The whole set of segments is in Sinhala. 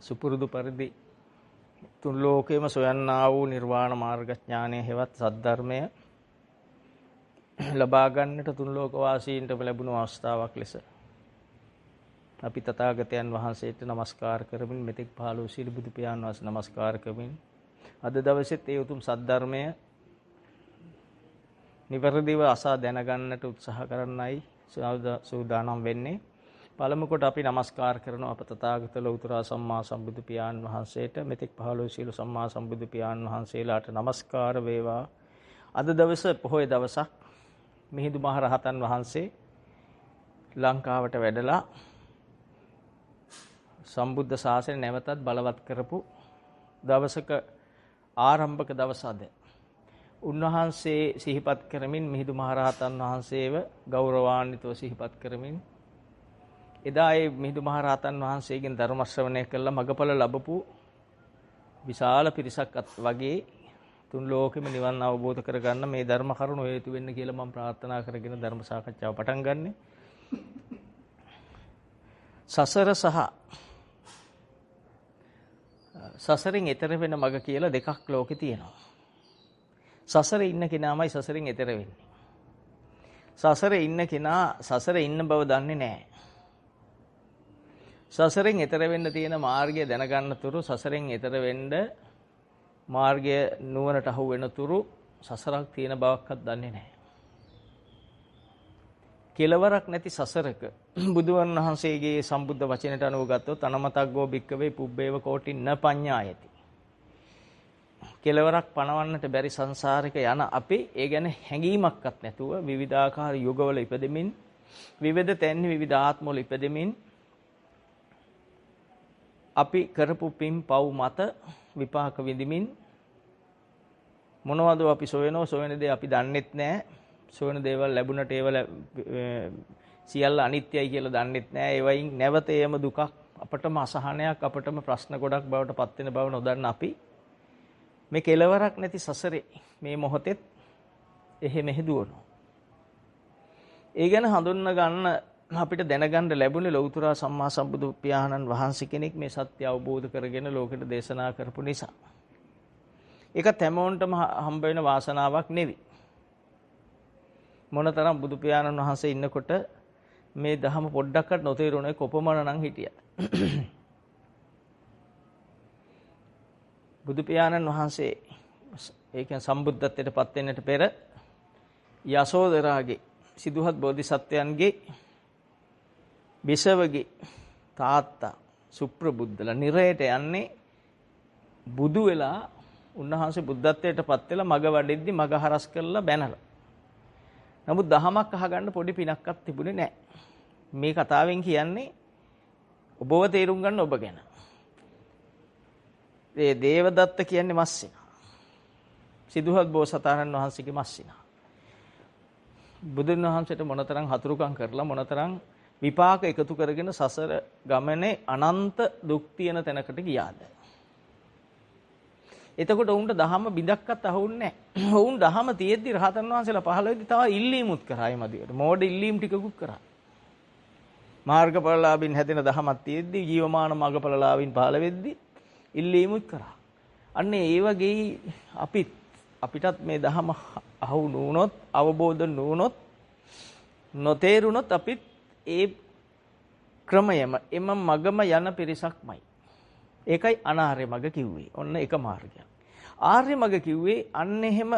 සුපුරුදු පරිදි තුන් ලෝකයේම සොයන්නා වූ නිර්වාණ මාර්ග ඥානය හෙවත් සද්ධර්මය ලබා ගන්නට තුන් ලෝක වාසීන්ට ලැබුණු අවස්ථාවක් ලෙස අපි තථාගතයන් වහන්සේට নমස්කාර කරමින් මෙතෙක් පහළ වූ සීල බුදු පියාණන් වහන්සේ নমස්කාර කරමින් අද දවසේත් ඒ උතුම් සද්ධර්මය නිවැරදිව අසා දැනගන්නට උත්සාහ කරන්නයි සූදානම් වෙන්නේ. පළමු කොට අපි নমස්කාර කරනවා අප තථාගත ලෞතර සම්මා සම්බුදු පියාණන් වහන්සේට. මෙතෙක් පහළ වූ සීල සම්මා සම්බුදු පියාණන් වහන්සේලාට নমස්කාර වේවා. අද දවස පොහොය දවසක් මිහිඳු මහ රහතන් වහන්සේ ලංකාවට වැඩලා සම්බුද්ධ ශාසනය නැවතත් බලවත් කරපු දවසක ආරම්භක දවස අද. උන්වහන්සේ සිහිපත් කරමින් මිහිඳු මහ රහතන් වහන්සේව ගෞරවාන්විතව සිහිපත් කරමින් එදා ඒ මිහිඳු මහ රහතන් වහන්සේගෙන් ධර්ම ශ්‍රවණය කළා මගඵල ලැබපු විශාල පිරිසක් වගේ තුන් ලෝකෙම නිවන් අවබෝධ කරගන්න මේ ධර්ම කරුණු හේතු වෙන්න කියලා මම ප්‍රාර්ථනා කරගෙන ධර්ම සාකච්ඡාව පටන් ගන්නෙ. සසර සහ සසරින් එතර වෙන මග කියලා දෙකක් ලෝකේ තියෙනවා. සසරේ ඉන්න කෙනාමයි සසරින් එතර වෙන්නේ. සසරේ ඉන්න කෙනා සසරේ ඉන්න බව දන්නේ නැහැ. සසරෙන් එතර වෙන්න තියෙන මාර්ගය දැනගන්න තුරු සසරෙන් එතර වෙන්න මාර්ගය නුවණට අහු වෙන තුරු සසරක් තියෙන බවක්වත් දන්නේ නැහැ. කෙලවරක් නැති සසරක බුදුන් වහන්සේගේ සම්බුද්ධ වචනයට අනුව ගත්තොත් අනමතග්ගෝ භික්කවේ පුබ්බේව කෝටි න පඤ්ඤායති. කෙලවරක් පණවන්නට බැරි සංසාරික යන අපි ඒ ගැන හැඟීමක්වත් නැතුව විවිධාකාර යුගවල ඉපදෙමින් විවිධ තැන් විවිධ ආත්මවල ඉපදෙමින් අපි කරපු පින් පව් මත විපාක විඳිමින් මොනවද අපි සොයන දේ අපි දන්නෙත් නැහැ. සොයන දේවල් ලැබුණට ඒව සියල්ල අනිත්‍යයි කියලා දන්නෙත් නැහැ. ඒවයින් නැවත එම දුකක් අපටම අසහනයක් අපටම ප්‍රශ්න ගොඩක් බවට පත් වෙන බව නොදන්න අපි මේ කෙලවරක් නැති සසරේ මේ මොහොතෙත් එහෙ මෙහෙ දුවනවා. ඒ ගැන හඳුන්ව ගන්න අපිට දැනගන්න ලැබුණේ ලෞතර සම්මා සම්බුදු පියාණන් වහන්සේ කෙනෙක් මේ සත්‍ය අවබෝධ කරගෙන ලෝකෙට දේශනා කරපු නිසා. ඒක හැමෝන්ටම හම්බ වෙන වාසනාවක් නෙවෙයි. මොනතරම් බුදු පියාණන් වහන්සේ ඉන්නකොට මේ ධහම පොඩ්ඩක්වත් නොතේරුණේ කොපමණ නම් හිටියා. බුදු පියාණන් වහන්සේ ඒ කියන්නේ සම්බුද්ධත්වයට පත් වෙන්නට පෙර යසෝදරාගේ සිදුහත් බෝධිසත්වයන්ගේ බිසවගේ තාත්තා සුප්‍රබුද්ධලා නිරයට යන්නේ බුදු වෙලා උන්වහන්සේ බුද්ධත්වයට පත් වෙලා මග වඩෙද්දි මග හරස් කරලා බැනලා. නමුත් දහමක් අහගන්න පොඩි පිනක්වත් තිබුණේ නැහැ. මේ කතාවෙන් කියන්නේ ඔබව තේරුම් ගන්න ඔබ ගැන. ඒ දේවදත්ත කියන්නේ මස්සිනා. සිදුහත් බෝසතාණන් වහන්සේගේ මස්සිනා. බුදුන් වහන්සේට මොනතරම් හතුරුකම් කරලා මොනතරම් විපාක එකතු කරගෙන සසර ගමනේ අනන්ත දුක් තියෙන තැනකට ගියාද. එතකොට උන්ට දහම බිඳක්වත් අහුන්නේ නැහැ. උන් දහම තියෙද්දි රහතන් වහන්සේලා පහළ වෙද්දි තව ඉල්ලීමුත් කරා එමදිවට. මෝඩ ඉල්ලීම් ටිකකුත් කරා. මාර්ගඵලලාභින් හැදෙන දහමක් තියෙද්දි ජීවමාන මාර්ගඵලලාභින් පහළ වෙද්දි ඉල්ලීමුත් කරා. අන්න ඒ වගේ අපිටත් මේ දහම අහු නුනොත් අවබෝධ නුනොත් නොතේරුනොත් අපිත් ඒ ක්‍රමයම එම මගම යන පිරිසක්මයි. ඒකයි අනාර්ය මග කිව්වේ. ඔන්න එක මාර්ගයක්. ආර්ය මග කිව්වේ අන්න එහෙම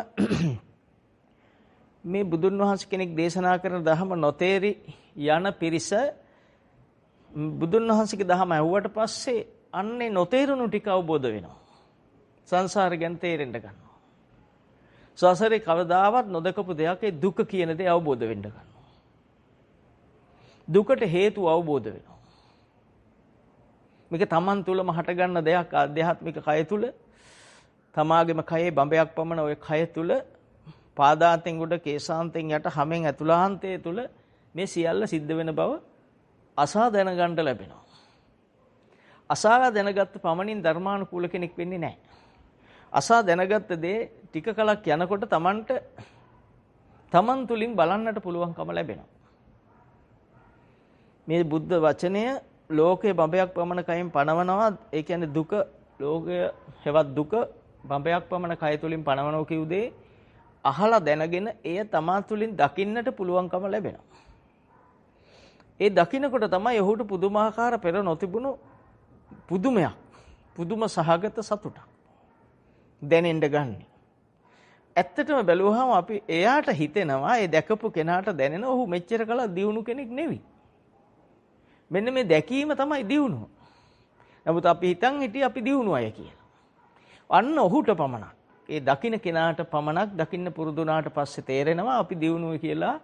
මේ බුදුන් වහන්සේ කෙනෙක් දේශනා කරන ධහම නොතේරි යන පිරිස බුදුන් වහන්සේගේ ධහම ඇහුවට පස්සේ අන්නේ නොතේරුණු ටික අවබෝධ වෙනවා. සංසාර ගැන තේරෙන්න ගන්නවා. සසරේ කවදාවත් නොදකපු දෙයක් ඒ දුක කියන දේ අවබෝධ වෙන්න ගන්නවා. දුකට හේතු අවබෝධ වෙනවා. මේක තමන් තුළම හටගන්න දෙයක් ආධ්‍යාත්මික කය තුළ තමාගේම කයේ බඹයක් පමණ ওই කය තුළ පාදාන්තෙන් උඩ කේසාන්තෙන් යට හැමෙන් ඇතුළාන්තයේ තුළ මේ සියල්ල සිද්ධ වෙන බව අසා දැනගන්න ලැබෙනවා. අසා දැනගත්ත පමණින් ධර්මානුකූල කෙනෙක් වෙන්නේ නැහැ. අසා දැනගත්ත දේ ටික කලක් යනකොට තමන් තුලින් බලන්නට පුළුවන්කම ලැබෙනවා. මේ බුද්ධ වචනය ලෝකේ බඹයක් පමණ කයින් පණවනවා. ඒ කියන්නේ දුක ලෝකය හෙවත් දුක බඹයක් පමණ කය තුලින් පණවනවා කියු දේ අහලා දැනගෙන එය තමා තුලින් දකින්නට පුළුවන්කම ලැබෙනවා. ඒ දකින්නකොට තමයි ඔහුට පුදුමාකාර පෙර නොතිබුණු පුදුමයක්, පුදුම සහගත සතුටක් දැනෙන්න ගන්නේ. ඇත්තටම බැලුවහම අපි එයාට හිතෙනවා ඒ දැකපු කෙනාට දැනෙන ඔහු මෙච්චර කල දියුණු කෙනෙක් නෙවෙයි. මෙන්න මේ දැකීම තමයි දියුණුව. නමුත් අපි හිතන් හිටියේ අපි දියුණු අය කියලා. අන්න ඔහුට පමණක් ඒ දකින්න කෙනාට පමණක් දකින්න පුරුදුනාට පස්සේ තේරෙනවා අපි දියුණුවයි කියලා.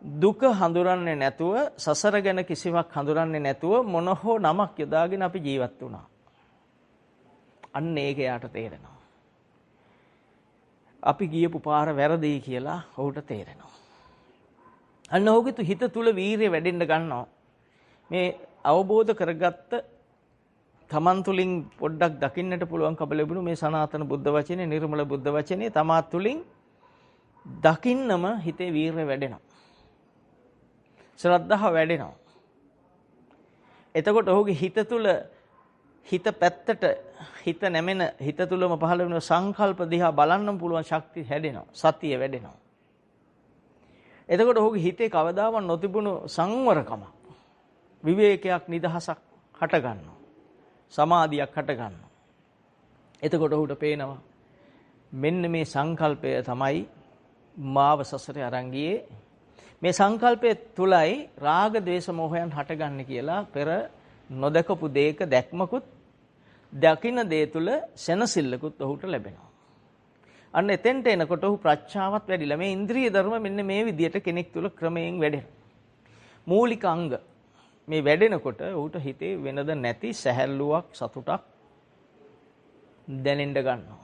දුක හඳුරන්නේ නැතුව, සසර ගැන කිසිවක් හඳුරන්නේ නැතුව මොන හෝ නමක් යොදාගෙන අපි ජීවත් වුණා. අන්න ඒක යාට තේරෙනවා. අපි ගියපු පාර වැරදි කියලා ඔහුට තේරෙනවා. අන්න ඔහුගේ හිත තුල වීරිය වැඩෙන්න ගන්නවා. මේ අවබෝධ කරගත්ත තමන් තුලින් පොඩ්ඩක් දකින්නට පුළුවන්කම ලැබුණු මේ සනාතන බුද්ධ වචනේ, නිර්මල බුද්ධ වචනේ තමා තුලින් දකින්නම හිතේ වීරිය වැඩෙනවා. ශ්‍රද්ධාව වැඩෙනවා. එතකොට ඔහුගේ හිත තුල හිත පැත්තට හිත නැමෙන හිත තුලම පහළ වෙන සංකල්ප දිහා බලන්න පුළුවන් ශක්තිය හැදෙනවා. සතිය වැඩෙනවා. එතකොට ඔහුගේ හිතේ කවදාවත් නොතිබුණු සංවරකම, විවේකයක්, නිදහසක් හට ගන්නවා. සමාධියක් හට ගන්නවා. එතකොට ඔහුට පේනවා මෙන්න මේ සංකල්පය තමයි මාව සසරේ අරන් ගියේ. මේ සංකල්පය තුලයි රාග, ద్వේෂ, මෝහයන් හටගන්නේ කියලා පෙර නොදකපු දෙයක දැක්මකුත් දකින්න දේ තුල සෙනසිල්ලකුත් ඔහුට ලැබෙනවා. අන්න එතෙන්ට එනකොට ඔහු ප්‍රඥාවත් වැඩිලා මේ ඉන්ද්‍රිය ධර්ම මෙන්න මේ විදියට කෙනෙක් තුල ක්‍රමයෙන් වැඩෙනවා. මූලික අංග මේ වැඩෙනකොට ඔහුට හිතේ වෙනද නැති සැහැල්ලුවක්, සතුටක් දැනෙන්න ගන්නවා.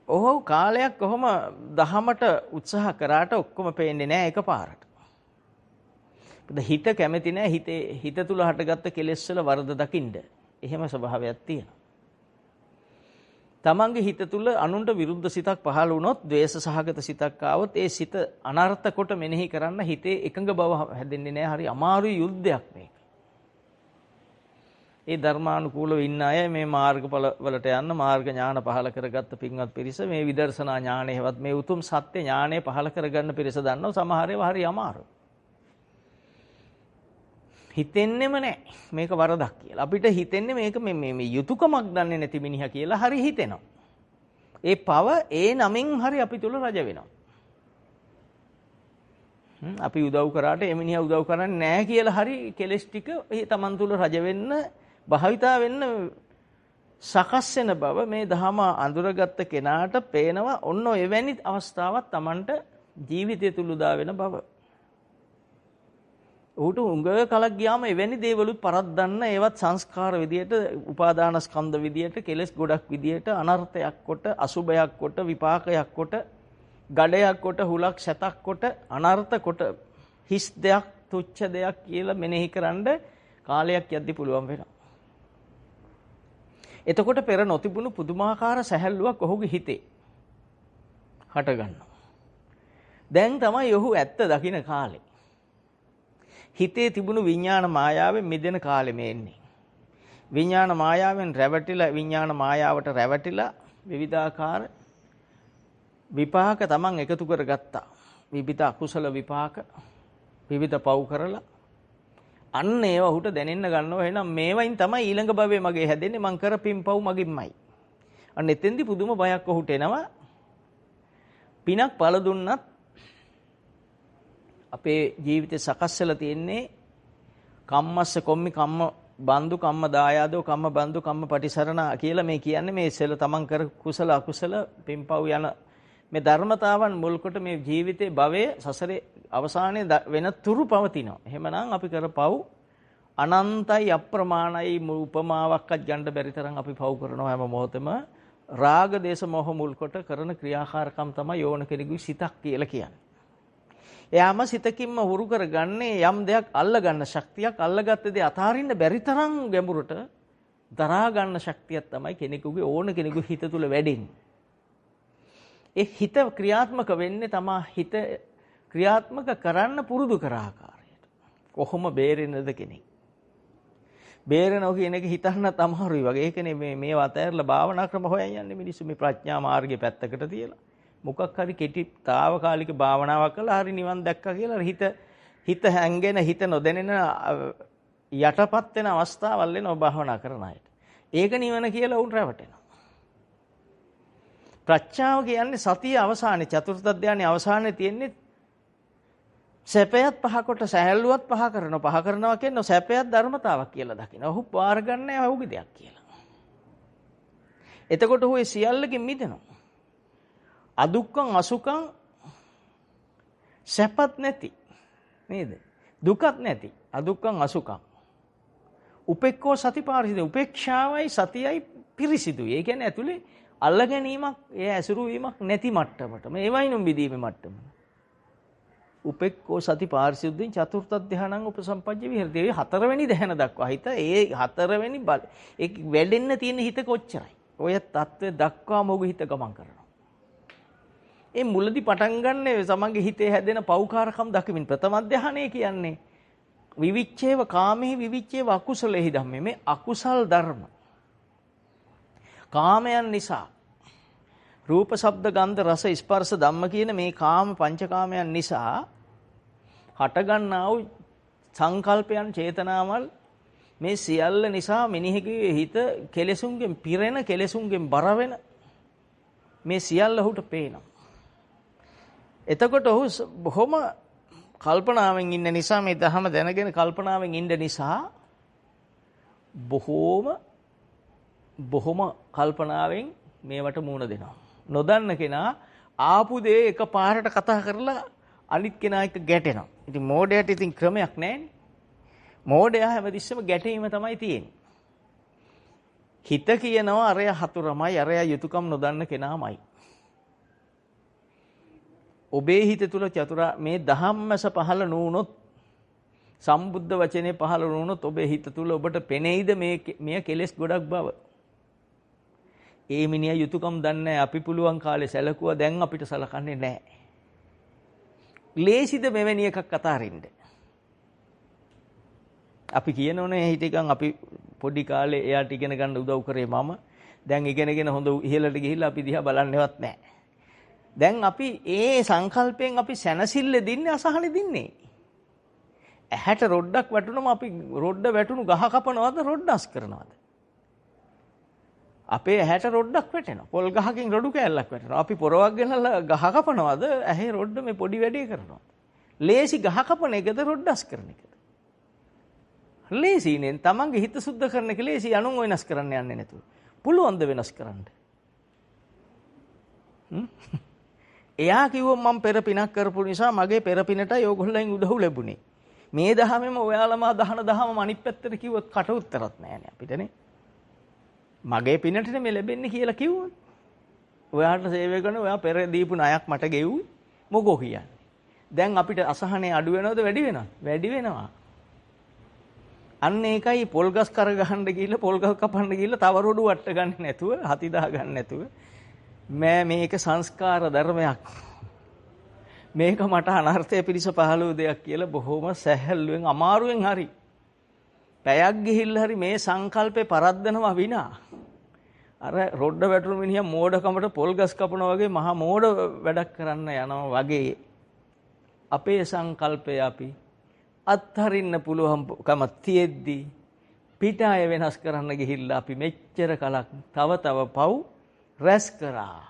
ඔහු කාලයක් කොහොම දහමට උත්සාහ කරාට ඔක්කොම පේන්නේ නැහැ එකපාරට. හිත කැමති නැහැ හිත තුල හටගත්ත කෙලෙස් වල වරද දකින්න. එහෙම ස්වභාවයක් තියෙනවා. තමන්ගේ හිත තුල අනුන්ට විරුද්ධ සිතක් පහළ වුණොත්, ද්වේෂ සහගත සිතක් ආවොත් ඒ සිත අනර්ථ කොට මෙනෙහි කරන්න හිතේ එකඟ බව හැදෙන්නේ නැහැ. හරි අමාරු යුද්ධයක් මේක. ඒ ධර්මානුකූලව ඉන්න අය මේ මාර්ගඵල වලට යන්න මාර්ග ඥාන පහළ කරගත්ත පින්වත් පිරිස මේ විදර්ශනා ඥානයවත් මේ උතුම් සත්‍ය ඥානය පහළ කරගන්න පිරිස දන්නව සමහර ඒවා හරි අමාරු. හිතෙන්නෙම නැහැ මේක වරදක් කියලා. අපිට හිතෙන්නේ මේක මේ යුතුයකමක් දන්නේ නැති මිනිහා කියලා හරි හිතෙනවා. ඒ පව ඒ නමින් හරි අපි තුල රජ වෙනවා. අපි උදව් කරාට ඒ මිනිහා උදව් කරන්නේ නැහැ කියලා හරි කෙලස් ටික ඒ Taman තුල රජ වෙන්න, භාවිතා වෙන්න සකස් වෙන බව මේ දහම අඳුරගත්ත කෙනාට පේනවා. ඔන්න එවැනි අවස්ථාවක් Tamanට ජීවිතය තුල උදා වෙන බව. උහුට උඟ කලක් ගියාම එවැනි දේවලුත් පරද්දන්න, ඒවත් සංස්කාර විදියට, උපාදාන ස්කන්ධ විදියට, කෙලස් ගොඩක් විදියට අනර්ථයක් කොට, අසුභයක් කොට, විපාකයක් කොට, ගඩයක් කොට, හුලක් සැතක් කොට, අනර්ථ කොට, හිස් දෙයක්, තුච්ඡ දෙයක් කියලා මෙනෙහි කරන්න කාලයක් යද්දි පුළුවන් වෙනවා. එතකොට පෙර නොතිබුණු පුදුමාකාර සැහැල්ලුවක් ඔහුගේ හිතේ හට ගන්නවා. දැන් තමයි ඔහු ඇත්ත දකින්න කාලේ. හිතේ තිබුණු විඥාන මායාවෙන් මිදෙන කාලෙම එන්නේ. විඥාන මායාවෙන් රැවටිලා, විඥාන මායාවට රැවටිලා විවිධාකාර විපාක තමන් එකතු කරගත්තා. විවිධ අකුසල විපාක, විවිධ පව් කරලා අන්න ඒව ඔහුට දැනෙන්න ගන්නවා. එහෙනම් මේවයින් තමයි ඊළඟ භවයේ මගේ හැදෙන්නේ, මං කර පින්පව් මගින්මයි. අන්න එතෙන්දි පුදුම බයක් ඔහුට එනවා. පිනක් පළ දුන්නත් අපේ ජීවිතේ සකස් වෙලා තියෙන්නේ කම්මස්ස කොම්මි කම්ම බන්දු කම්ම දායාදෝ කම්ම බන්දු කම්ම පටිසරණ කියලා මේ කියන්නේ මේ සෙල තමන් කර කුසල අකුසල පින්පව් යන මේ ධර්මතාවන් මුල් කොට මේ ජීවිතේ භවයේ සසරේ අවසානයේ වෙන තුරු පවතිනවා. එහෙමනම් අපි කරපව් අනන්තයි අප්‍රමාණයි, උපමාවක්වත් ගන්න බැරි තරම් අපි පව් කරනවා හැම මොහොතෙම. රාග දේශ මොහ මුල් කොට කරන ක්‍රියාකාරකම් තමයි යෝන කෙනෙකුගේ සිතක් කියලා කියන්නේ. එයාම සිතකින්ම හුරු කරගන්නේ යම් දෙයක් අල්ල ගන්න ශක්තියක්, අල්ලගත්ත දේ අතාරින්න බැරි තරම් ගැඹුරට දරා ගන්න ශක්තියක් තමයි කෙනෙකුගේ ඕන කෙනෙකුගේ හිත තුල වැඩෙන්නේ. ඒ හිත ක්‍රියාත්මක වෙන්නේ තමා හිත ක්‍රියාත්මක කරන්න පුරුදු කර ආකාරයට. කොහොම බේරෙන්නද කෙනෙක්. බේරෙනවා කියන එක හිතන්නත් අමාරුයි වගේ. ඒකනේ මේ වතෑරලා භාවනා ක්‍රම හොයන් යන්නේ මිනිස්සු මේ ප්‍රඥා මාර්ගේ පැත්තකට තියලා. මොකක් හරි කෙටි తాවකාලික භාවනාවක් කළා හරි නිවන් දැක්කා කියලා හිත හැංගෙන හිත නොදැනෙන යටපත් වෙන අවස්ථාවල් වෙනවා භාවනා කරන අයට. ඒක නිවන කියලා උන් රැවටෙනවා. ප්‍රඥාව කියන්නේ සතිය අවසානයේ චතුර්ථ ධානයේ අවසානයේ තියෙන්නේ සැපයත් පහ කොට සැහැල්ලුවත් පහ කරනවා කියන්නේ සැපයත් ධර්මතාවක් කියලා දකිනවා. ඔහු බාර ගන්නෑ ඔහුගේ දෙයක් කියලා. එතකොට ඔහු ඒ සියල්ලකින් මිදෙනවා. අදුක්ඛං අසුඛං සැපත් නැති නේද? දුකත් නැති අදුක්ඛං අසුඛං. උපේක්ඛෝ සතිපාරිසිද උපේක්ෂාවයි සතියයි පිරිසිදුයි. ඒ කියන්නේ ඇතුලේ අල්ල ගැනීමක් ඒ ඇසුරු වීමක් නැති මට්ටමට. මේ වයින්ුම් බිදීමේ මට්ටම. උපේක්ඛෝ සතිපාරිසිද්දෙන් චතුර්ථ ධානං උපසම්පජ්ජ විහෙරති. ඒ හතරවෙනි ධාන දක්වා හිත ඒ හතරවෙනි බල ඒ වැඩෙන්න තියෙන හිත කොච්චරයි. ඔය தත්ත්වය දක්වාම ඔහුගේ හිත ගමන් කරනවා. ඒ මුලදී පටන් ගන්න සමගගේ හිතේ හැදෙන පෞකාරකම් දකිමින් ප්‍රථම ධානය කියන්නේ විවිච්ඡේව කාමෙහි විවිච්ඡේව අකුසලෙහි ධම්මේ මේ අකුසල් ධර්ම කාමයන් නිසා රූප ශබ්ද ගන්ධ රස ස්පර්ශ ධම්ම කියන මේ කාම පංචකාමයන් නිසා හටගන්නා වූ සංකල්පයන් චේතනාවල් මේ සියල්ල නිසා මිනිහෙකුගේ හිත කෙලෙසුන්ගෙන් පිරෙන කෙලෙසුන්ගෙන් බර වෙන මේ සියල්ල ඔහුට පේනවා. එතකොට ඔහු බොහොම කල්පනාවෙන් ඉන්න නිසා මේ ධහම දැනගෙන කල්පනාවෙන් ඉන්න නිසා බොහොම කල්පනාවෙන් මේවට මූණ දෙනවා. නොදන්න කෙනා ආපු දේ එකපාරට කතා කරලා අනිත් කෙනා එක්ක ගැටෙනවා. ඉතින් මෝඩයට ඉතින් ක්‍රමයක් නැහැනේ. මෝඩයා හැමතිස්සෙම ගැටීම තමයි තියෙන්නේ. හිත කියනවා අරය හතුරමයි අරය යුතුයකම් නොදන්න කෙනාමයි. ඔබේ හිත තුල මේ ධම්මස පහළ නුනොත් සම්බුද්ධ වචනේ පහළ නුනොත් ඔබේ හිත තුල ඔබට පෙනෙයිද මේ කෙලෙස් ගොඩක් බව. ඒ මිනිහා යුතුයකම් දන්නේ අපි පුළුවන් කාලේ සැලකුවා දැන් අපිට සලකන්නේ නැහැ. ලේසිද මෙවැනි එකක් අතාරින්න? අපි කියනෝනේ හිටිකන් අපි පොඩි කාලේ එයාට ඉගෙන ගන්න උදව් කරේ මම. දැන් ඉගෙනගෙන හොඳ ඉහළට ගිහිල්ලා අපි දිහා බලන්නේවත් නැහැ. දැන් අපි ඒ සංකල්පයෙන් අපි සැනසille දින්නේ අසහනෙ දින්නේ. ඇහැට රොඩක් වැටුනම අපි රොඩ වැටුණු ගහ කපනවද රොඩ්ඩස් කරනවද? අපේ ඇහැට රොඩක් වැටෙනවා. පොල් ගහකින් රොඩු කෑල්ලක් වැටෙනවා. අපි පොරවක් ගෙනල්ලා ගහ කපනවද? ඇහි රොඩ මේ පොඩි වැඩේ කරනවා. ලේසි ගහ කපන එකද රොඩ්ඩස් කරන එකද? ලේසිනේ. තමන්ගේ හිත සුද්ධ කරන එක ලේසි. අනුන් වෙනස් කරන්න යන්නේ නැතුව. පුළුවන් ද වෙනස් කරන්න? එයා කිව්වොත් මම පෙර පිනක් කරපු නිසා මගේ පෙර පිනටයි ඕගොල්ලන් උදව් ලැබුණේ. මේ දහමෙම ඔයාලම දහන දහම අනිත් පැත්තට කිව්වොත් කට උත්තරත් නැහැනේ අපිටනේ. මගේ පිනටනේ මේ ලැබෙන්නේ කියලා කිව්වොත්. ඔයාට සේවය කරන ඔයා පෙර දීපු ණයක් මට ගෙව්වේ මොකෝ කියන්නේ. දැන් අපිට අසහනේ අඩු වෙනවද වැඩි වෙනවද? වැඩි වෙනවා. අන්න ඒකයි පොල් ගස් කර ගහන්න ගිහිල්ලා පොල් ගස් කපන්න ගිහිල්ලා තව රොඩු වට ගන්න නැතුව හති දා ගන්න නැතුව මේක සංස්කාර ධර්මයක්. මේක මට අනර්ථය පිණිස පහළ වූ දෙයක් කියලා බොහොම සැහැල්ලුවෙන් අමාරුවෙන් හරි පැයක් ගිහිල්ලා හරි මේ සංකල්පේ පරද්දනවා විනා අර රොඩ වැටුණු මිනිහා මෝඩකමට පොල් ගස් කපනවා වගේ මහා මෝඩ වැඩක් කරන්න යනවා වගේ අපේ සංකල්පය අපි අත්හරින්න පුළුවන්කම තියෙද්දි පිටාය වෙනස් කරන්න ගිහිල්ලා අපි මෙච්චර කලක් තව පව් රැස් කරා.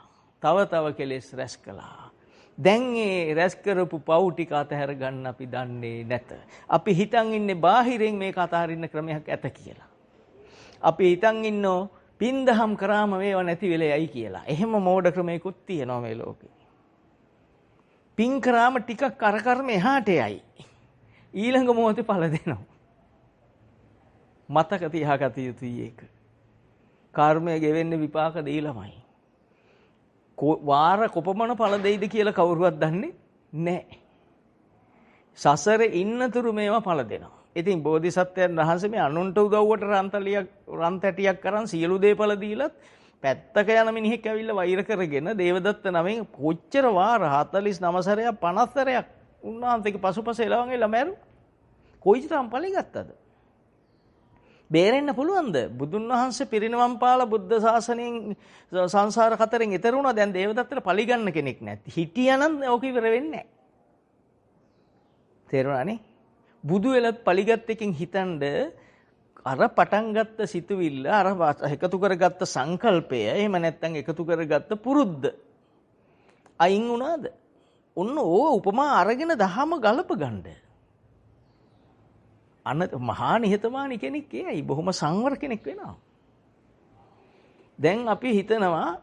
තව කෙලෙස් රැස් කළා. දැන් ඒ රැස් කරපු පව් ටික අතහැර ගන්න අපි දන්නේ නැත. අපි හිතන් ඉන්නේ බාහිරින් මේක අතහරින්න ක්‍රමයක් ඇත කියලා. අපි හිතන් ඉන්නෝ පින්දහම් කරාම මේව නැති වෙලෙයි කියලා. එහෙම මෝඩ ක්‍රමයකුත් තියෙනවා මේ ලෝකේ. පින් කරාම ටිකක් කරකර්ම එහාට යයි. ඊළඟ මොහොතේ ඵල දෙනවා. මතක තියාගත යුතුයි ඒක. කර්මය ගෙවෙන්නේ විපාක දීලාමයි. වාර කොපමණ ඵල දෙයිද කියලා කවුරුවත් දන්නේ නැහැ. සසරේ ඉන්නතුරු මේවා ඵල දෙනවා. ඉතින් බෝධිසත්වයන් වහන්සේ මේ අනුන්ට උදව්වට රන් තැටියක් කරන් සියලු දේ ඵල දීලත් පැත්තක යන මිනිහෙක් ඇවිල්ලා වෛර කරගෙන දේවදත්ත නමෙන් කොච්චර වාර 49 සැරයක් 50 සැරයක් උන්වහන්සේගේ පසුපස එළවන් එලා මැරු. කොයිතරම් ඵල ගත්තද? බේරෙන්න පුළුවන්ද? බුදුන් වහන්සේ පිරිනවම් පාලා බුද්ධ ශාසනයෙන් සංසාර කතරෙන් ඈතර වුණා. දැන් දේවදත්තට පලි ගන්න කෙනෙක් නැති. හිටියානම් ඕක ඉවර වෙන්නේ නැහැ. තේරුණානේ? බුදු වෙලත් පලිගත් එකකින් හිතනද අර පටන් ගත්ත සිතුවිල්ල අර එකතු කරගත්ත සංකල්පය එහෙම නැත්නම් එකතු කරගත්ත පුරුද්ද අයින් වුණාද? ඔන්න ඕව උපමා අරගෙන දහම ගලප ගන්න. මහා නිහතමානී කෙනෙක් එයි බොහොම සංවර කෙනෙක් වෙනවා. දැන් අපි හිතනවා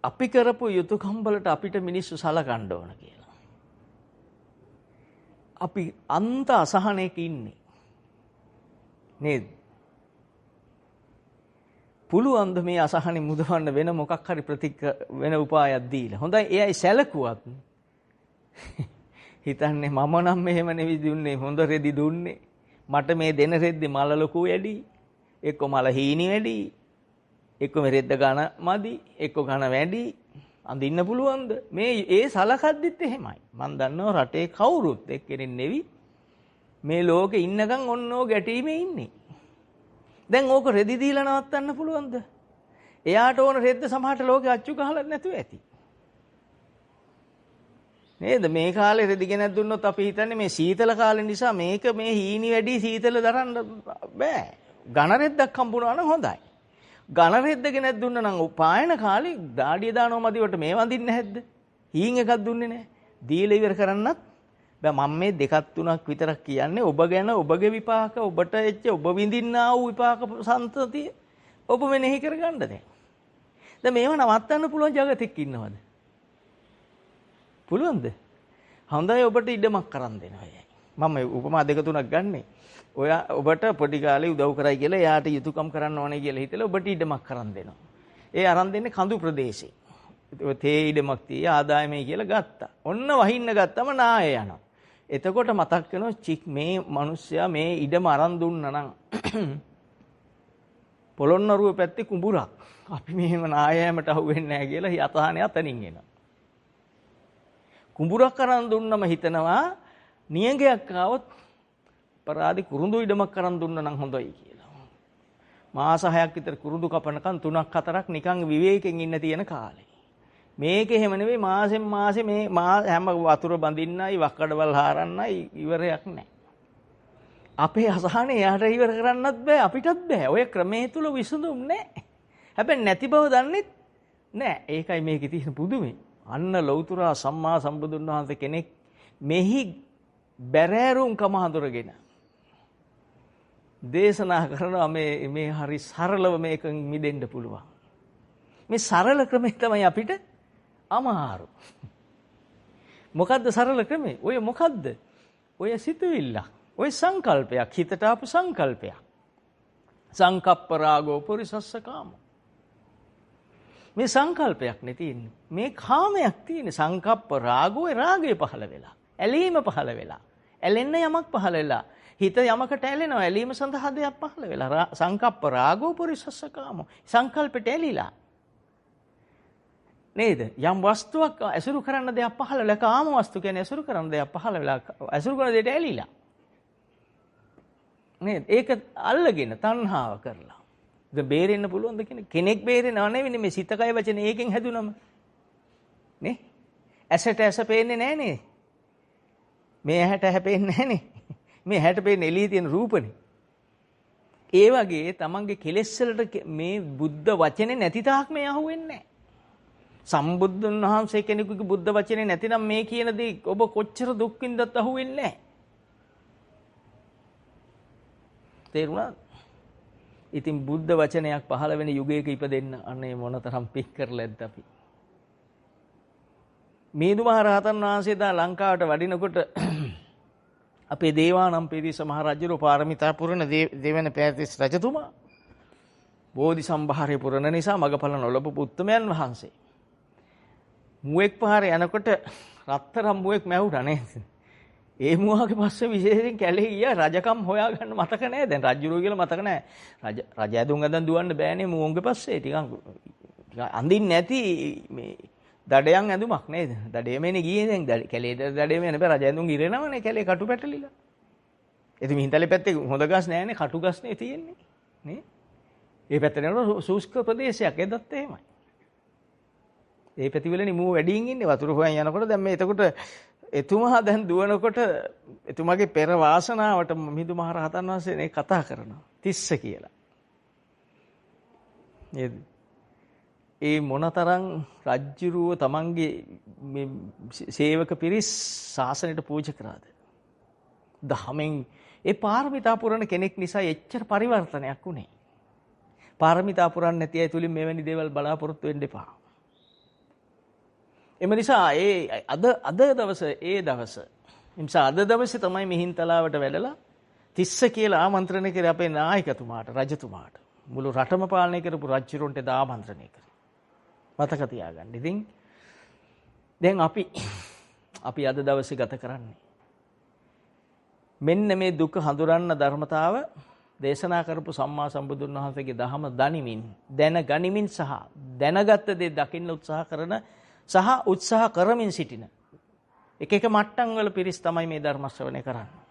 අපි කරපු යුතුයකම් වලට අපිට මිනිස්සු සලකන්න ඕන කියලා. අපි අන්ත අසහනයක ඉන්නේ නේද? පුළුවන් ද මේ අසහනෙ මුදවන්න වෙන මොකක් හරි වෙන උපායක් දීලා. හොඳයි එයයි සැලකුවත් හිතන්නේ මම නම් මෙහෙම නෙවෙයි දුන්නේ, හොඳ රෙදි දුන්නේ. මට මේ දෙන රෙද්දේ මල ලොකු වැඩි, එක්ක මල හීනි වැඩි, එක්ක මේ රෙද්ද ගන මදි, එක්ක ගන වැඩි. අඳින්න පුළුවන්ද? මේ ඒ සලකද්දිත් එහෙමයි. මම දන්නවා රටේ කවුරුත් එක්කෙනෙක් නෙවි මේ ලෝකේ ඉන්නකම් ඔන්නෝ ගැටීමේ ඉන්නේ. දැන් ඕක රෙදි දීලා නවත්තන්න පුළුවන්ද? එයාට ඕන රෙද්ද සමහරට ලෝකේ අච්චු ගහලා නැතුව ඇති. නේද? මේ කාලේ රෙදි ගෙනත් දුන්නොත් අපි හිතන්නේ මේ සීතල කාලේ නිසා මේක මේ හීනි වැඩි සීතල දරන්න බෑ. ඝන රෙද්දක් හම්බුනා නම් හොඳයි. ඝන රෙද්ද ගෙනත් දුන්න නම් පායන කාලේ දාඩිය දානවා මදිවට මේ වඳින්නේ නැද්ද? හීන් එකක් දුන්නේ නැහැ. දීලා ඉවර කරන්නත් බෑ. මම මේ දෙකක් තුනක් විතරක් කියන්නේ ඔබ ගැන, ඔබගේ විපාක, ඔබට එච්ච ඔබ විඳින්නා වූ විපාක සම්තතිය ඔබ මෙනෙහි කරගන්න දැන්. දැන් මේව නවත්තන්න පුළුවන් జగතෙක් ඉන්නවද? පුළුවන්ද? හොඳයි ඔබට ඉඩමක් කරන් දෙනවා. මම උපමා දෙක තුනක් ගන්නෙ. ඔයා ඔබට පොඩි කාලේ උදව් කරයි කියලා එයාට යුතුයකම් කරන්න ඕනේ කියලා හිතලා ඔබට ඉඩමක් කරන් දෙනවා. ඒ අරන් දෙන්නේ කඳු ප්‍රදේශේ. තේ ඉඩමක් තිය ආදායමයි කියලා ගත්තා. ඔන්න වහින්න ගත්තම නාය යනවා. එතකොට මතක් වෙනවා මේ මිනිස්සයා මේ ඉඩම අරන් දුන්නා නම් පොළොන්නරුව පැත්තේ කුඹුරක්. අපි මෙහෙම නායෑමට අහුවෙන්නේ නැහැ කියලා යතහනේ අතනින් එනවා. කුඹුරක් අරන් දුන්නම හිතනවා නියඟයක් ආවොත් පරාදි කුරුඳු ඉඩමක් කරන් දුන්න නම් හොඳයි කියලා. මාස 6ක් විතර කුරුඳු කපනකන් 3ක් 4ක් නිකන් විවේකයෙන් ඉන්න තියෙන කාලේ. මේක එහෙම නෙවෙයි මාසෙන් මාසෙ මේ හැම වතුර බඳින්නයි වක්කඩවල් හාරන්නයි ඉවරයක් නැහැ. අපේ අසහනේ යාට ඉවර කරන්නත් බෑ අපිටත් බෑ. ඔය ක්‍රමයේ තුල විසඳුම් නැහැ. හැබැයි නැති බව දන්නෙත් නැහැ. ඒකයි මේකේ තියෙන පුදුමේ. අන්න ලෞතර සම්මා සම්බුදුන් වහන්සේ කෙනෙක් මෙහි බැරෑරුම්කම හඳුරගෙන දේශනා කරනවා මේ හරි සරලව මේකෙන් මිදෙන්න පුළුවන්. මේ සරල ක්‍රමය තමයි අපිට අමාරු. මොකද්ද සරල ක්‍රමය? ඔය මොකද්ද? ඔය සිතුවිල්ල. ඔය සංකල්පයක් හිතට ආපු සංකල්පයක්. සංකප්ප රාගෝ පුරිසස්සකාම. මේ සංකල්පයක් නේ තියෙන්නේ. මේ කාමයක් තියෙන්නේ. සංකප්ප රාගෝ රාගය පහළ වෙලා. ඇලීම පහළ වෙලා. ඇලෙන්න යමක් පහළ වෙලා. හිත යමකට ඇලෙනවා. ඇලීම සඳහා දෙයක් පහළ වෙලා. සංකප්ප රාගෝ පුරිසස්සකාම. සංකල්පට ඇලිලා. නේද? යම් වස්තුවක් ඇසුරු කරන්න දෙයක් පහළ වෙලා. කාම වස්තු කියන්නේ ඇසුරු කරන්න දෙයක් පහළ වෙලා. ඇසුරු කරන දෙයට ඇලිලා. නේද? ඒක අල්ලගෙන තණ්හාව කරලා. දැන් බේරෙන්න පුළුවන්ද කෙනෙක් බේරෙනව නෙවෙයි මේ සිත කය වචන ඒකෙන් හැදුනම. නේ? ඇසට ඇස පේන්නේ නැහනේ. මේ ඇහැට ඇහැ පේන්නේ නැහනේ. මේ ඇහැට පේන්නේ එළියේ තියෙන රූපනේ. ඒ වගේ තමන්ගේ කෙලෙස් වලට මේ බුද්ධ වචනේ නැති තාක් මේ අහුවෙන්නේ නැහැ. සම්බුද්ධන් වහන්සේ කෙනෙකුගේ බුද්ධ වචනේ නැතිනම් මේ කියන දේ ඔබ කොච්චර දුක් විඳත් අහුවෙන්නේ නැහැ. තේරුණාද? ඉතින් බුද්ධ වචනයක් පහළ වෙන යුගයක ඉපදෙන්න අනේ මොනතරම් පික් කරලාද අපි. මේදු මහ රහතන් වහන්සේ දා ලංකාවට වඩිනකොට අපේ දේවානම්පියතිස්ස මහ රජුගේ පාරමිතා පුරන දෙවන පෑතිස් රජතුමා බෝධි සම්භාරය පුරන නිසා මගපල නොලබපු උත්තමයන් වහන්සේ මුවෙක් පාරේ යනකොට රත්තරන් මුවෙක් මැවුණා නේද? ඒ මුවාගේ පස්සේ විශේෂයෙන් කැලේ ගියා රජකම් හොයාගන්න මතක නැහැ. දැන් රජුරෝ කියලා මතක නැහැ. රජ ඇඳුම් අඳන් දුවන්න බෑනේ මුවන්ගේ පස්සේ. ටිකක් අඳින්න නැති මේ දඩයන් ඇඳුමක් නේද? දඩේමනේ ගියේ දැන් කැලේ දඩේම යන බෑ රජ ඇඳුම් ඉරෙනවනේ කැලේ කටු පැටලිලා. ඉතින් මිහින්තලේ පැත්තේ හොඳ ගස් නැහැනේ, කටු ගස් නේ තියෙන්නේ. නේ? ඒ පැත්තේ නේද සුස්ක ප්‍රදේශයක් එදත් එහෙමයි. ඒ පැතිවලනේ මූ වැඩියෙන් ඉන්නේ වතුර හොයන් යනකොට දැන් මේ එතකොට එතුමා දැන් දුවනකොට එතුමාගේ පෙර වාසනාවට මිහිඳු මහ රහතන් වහන්සේ මේ කතා කරනවා තිස්ස කියලා. ඒ මොනතරම් රජ්ජුරුව තමන්ගේ මේ සේවක පිරිස් ශාසනයට පූජා කරාද? දහමෙන් ඒ පාරමිතා පුරන කෙනෙක් නිසා එච්චර පරිවර්තනයක් උනේ. පාරමිතා පුරන්නේ නැති අය තුලින් මෙවැනි දේවල් බලාපොරොත්තු වෙන්න එපා. එම නිසා අද දවස අද දවසේ තමයි මිහින්තලාවට වැඩලා තිස්ස කියලා ආමන්ත්‍රණය කරේ අපේ නායකතුමාට, රජතුමාට. මුළු රටම පාලනය කරපු රජුරොන්ට ආමන්ත්‍රණය කරේ. මතක තියාගන්න. ඉතින් දැන් අපි අද දවසේ ගත කරන්නේ මෙන්න මේ දුක හඳුරන්න ධර්මතාව දේශනා කරපු සම්මා සම්බුදුන් වහන්සේගේ දහම දනිමින්, දැනගනිමින් සහ දැනගත් දේ දකින්න උත්සාහ කරන සහ උත්සාහ කරමින් සිටින එක මට්ටම් වල පිරිස් තමයි මේ ධර්ම ශ්‍රවණය කරන්නේ.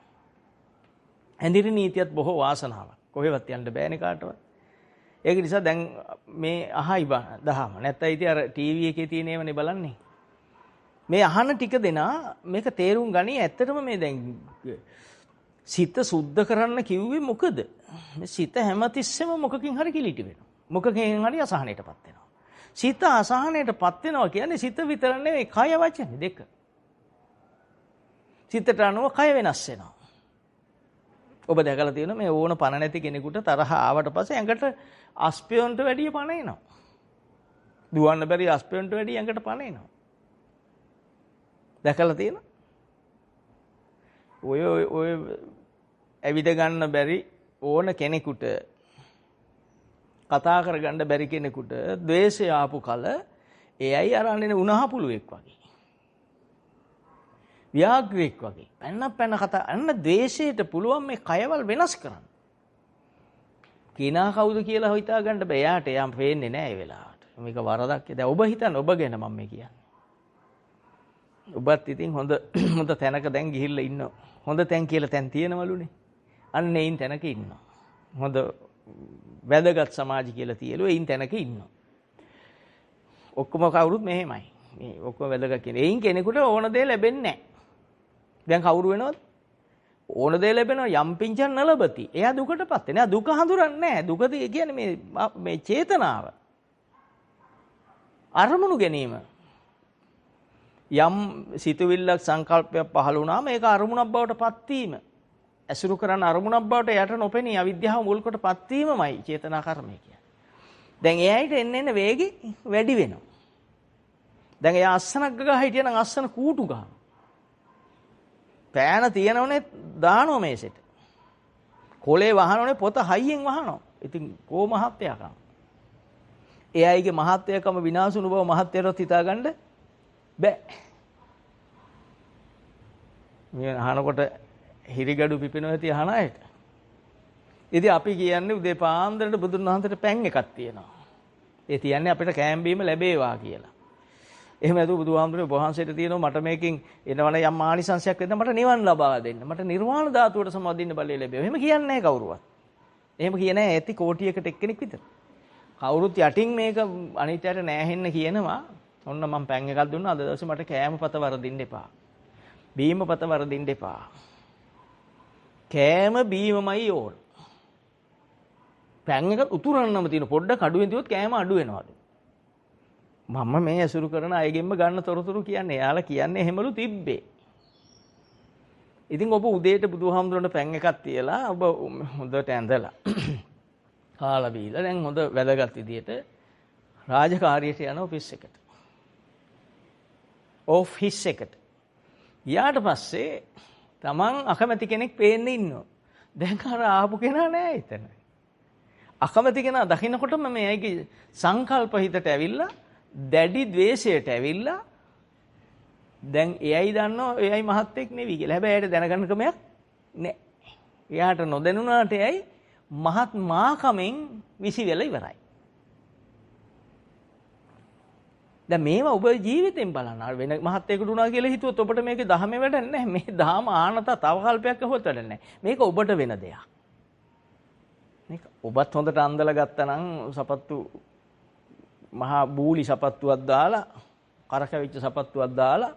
ඇඳිරි නීතියත් බොහෝ වාසනාවක්. කොහෙවත් යන්න බෑනේ කාටවත්. ඒක නිසා දැන් මේ අහයි දහම. නැත්නම් ඉතින් අර ටීවී එකේ තියෙන ඒවානේ බලන්නේ. මේ අහන ටික දෙනා මේක තේරුම් ගනි. ඇත්තටම මේ දැන් සිත සුද්ධ කරන්න කිව්වේ මොකද? මේ සිත හැමතිස්සෙම මොකකින් හරි කිලිටි වෙනවා. මොකකින් හරි අසහනයටපත් වෙනවා. සිත අසහනයටපත් වෙනවා කියන්නේ සිත විතර නෙවෙයි, කය වචන දෙක. සිතට අනුව කය වෙනස් වෙනවා. ඔබ දැකලා තියෙනවා මේ ඕන පණ නැති කෙනෙකුට තරහ ආවට පස්සේ ඇඟට අස්පයොන්ට වැඩිය පණ එනවා. දුවන්න බැරි අස්පයොන්ට වැඩිය ඇඟට පණ එනවා. දැකලා තියෙනවා? ඔය ඇවිද ගන්න බැරි ඕන කෙනෙකුට, කතා කරගන්න බැරි කෙනෙකුට ද්වේෂය ආපු කල එයයි අරන්නේ උණහපුළුවෙක් වගේ. ව්‍යාග්‍රෙක් වගේ. පැන්න කතා අන්න ද්වේෂයට පුළුවන් මේ කයවල් වෙනස් කරන්න. කිනා කවුද කියලා හිතා ගන්න බෑ. එයාට එයාම පේන්නේ නෑ ඒ වෙලාවට. මේක වරදක්. දැන් ඔබ හිතන්න, ඔබ ගැන මම මේ කියන්නේ. ඔබත් ඉතින් හොඳ තැනක දැන් ගිහිල්ලා ඉන්නවා. හොඳ තැන් කියලා තැන් තියෙනවලුනේ. අන්න ඒයින් තැනක ඉන්නවා. හොඳ වැදගත් සමාජ කියලා තියලු ඒයින් තැනක ඉන්නවා. ඔක්කොම කවුරුත් මෙහෙමයි. මේ ඔක්කොම වැදගත් කියන. ඒයින් කෙනෙකුට ඕන දේ ලැබෙන්නේ නැහැ. දැන් කවුරු වෙනවද? ඕන දේ ලැබෙනවා යම් පිංචන් නලබති. එයා දුකටපත් වෙනවා. දුක හඳුරන්නේ නැහැ. දුක කියන්නේ මේ චේතනාව. අරමුණු ගැනීම. යම් සිතුවිල්ලක් සංකල්පයක් පහළ වුණාම ඒක අරමුණක් බවට පත් වීම. ඇසුරු කරන අරමුණක් බවට යට නොපෙනී අවිද්‍යාව මුල් කොට පත් වීමමයි චේතනා කර්මය කියන්නේ. දැන් එයාට එන්න වේගෙ වැඩි වෙනවා. දැන් එයා අස්සනක් ගහ හිටියනම් අස්සන කූටු ගහනවා. පෑන තියෙනවනේ දානවා මේසෙට. කොලේ වහනවනේ පොත හයියෙන් වහනවා. ඉතින් කෝ මහත්යකම. එයාගේ මහත්යකම විනාශුණු බව මහත්යරොත් හිතාගන්න බෑ. මේ අහනකොට හිරිගඩු පිපෙනවා ඇති අහන අයට. ඉතින් අපි කියන්නේ උදේ පාන්දරට බුදුන් වහන්සේට පැන් එකක් තියෙනවා. ඒ කියන්නේ අපිට කෑම බීම ලැබේවා කියලා. එහෙම නැතුව බුදුහාමුදුරුවෝ වහන්සේට තියෙනවා මට මේකෙන් එනවන යම් ආනිසංශයක් වෙන්න මට නිවන් ලබා දෙන්න. මට නිර්වාණ ධාතුවට සම්බන්ධින්න බලය ලැබේවා. එහෙම කියන්නේ නැහැ කවුරුවත්. එහෙම කියන්නේ ඇති කෝටියකට එක්කෙනෙක් විතර. කවුරුත් යටින් මේක අනිත්‍යයට නෑහෙන්න කියනවා. ඔන්න මම පැන් එකක් දුන්නා අද දවසේ මට කෑම පත වරදින්න එපා. බීම පත වරදින්න එපා. කෑම බීමමයි ඕන. පැන් එක උතුරන්නම තියෙන පොඩ්ඩක් අඩුවෙන් තියොත් කෑම අඩු වෙනවලු. මම මේ ඇසුරු කරන අයගෙන්ම ගන්න තොරතුරු කියන්නේ. එයාලා කියන්නේ එහෙමලු තිබ්බේ. ඉතින් ඔබ උදේට බුදුහාමුදුරන්ට පැන් එකක් තියලා ඔබ හොඳට ඇඳලා කාලා බීලා දැන් හොඳ වැදගත් විදියට රාජකාරියට යන ඔෆිස් එකට. ඔෆිස් එකට. ඊට පස්සේ තමන් අකමැති කෙනෙක් පේන්න ඉන්නවා. දැන් අර ආපු කෙනා නෑ එතන. අකමැති කෙනා දකින්නකොටම මේ අයගේ සංකල්ප හිතට ඇවිල්ලා දැඩි ද්වේෂයට ඇවිල්ලා දැන් එයයි දන්නවා එයයි මහත්ෙක් නෙවෙයි කියලා. හැබැයි එයාට දැනගන්න ක්‍රමයක් නෑ. එයාට නොදැනුණාට එයයි මහත් මාකමෙන් විසි වෙලා ඉවරයි. දැන් මේවා ඔබ ජීවිතෙන් බලන්න. වෙන මහත්යෙකුට උනා කියලා හිතුවොත් ඔබට මේකේ දහමේ වැඩක් නැහැ. මේ දහම ආනත තව කල්පයක් ඇහුවත් වැඩක් නැහැ. මේක ඔබට වෙන දෙයක්. මේක ඔබත් හොඳට අන්දලා ගත්තා නම් සපත්තු මහා බූලි සපත්තුවක් දාලා කරකැවිච්ච සපත්තුවක් දාලා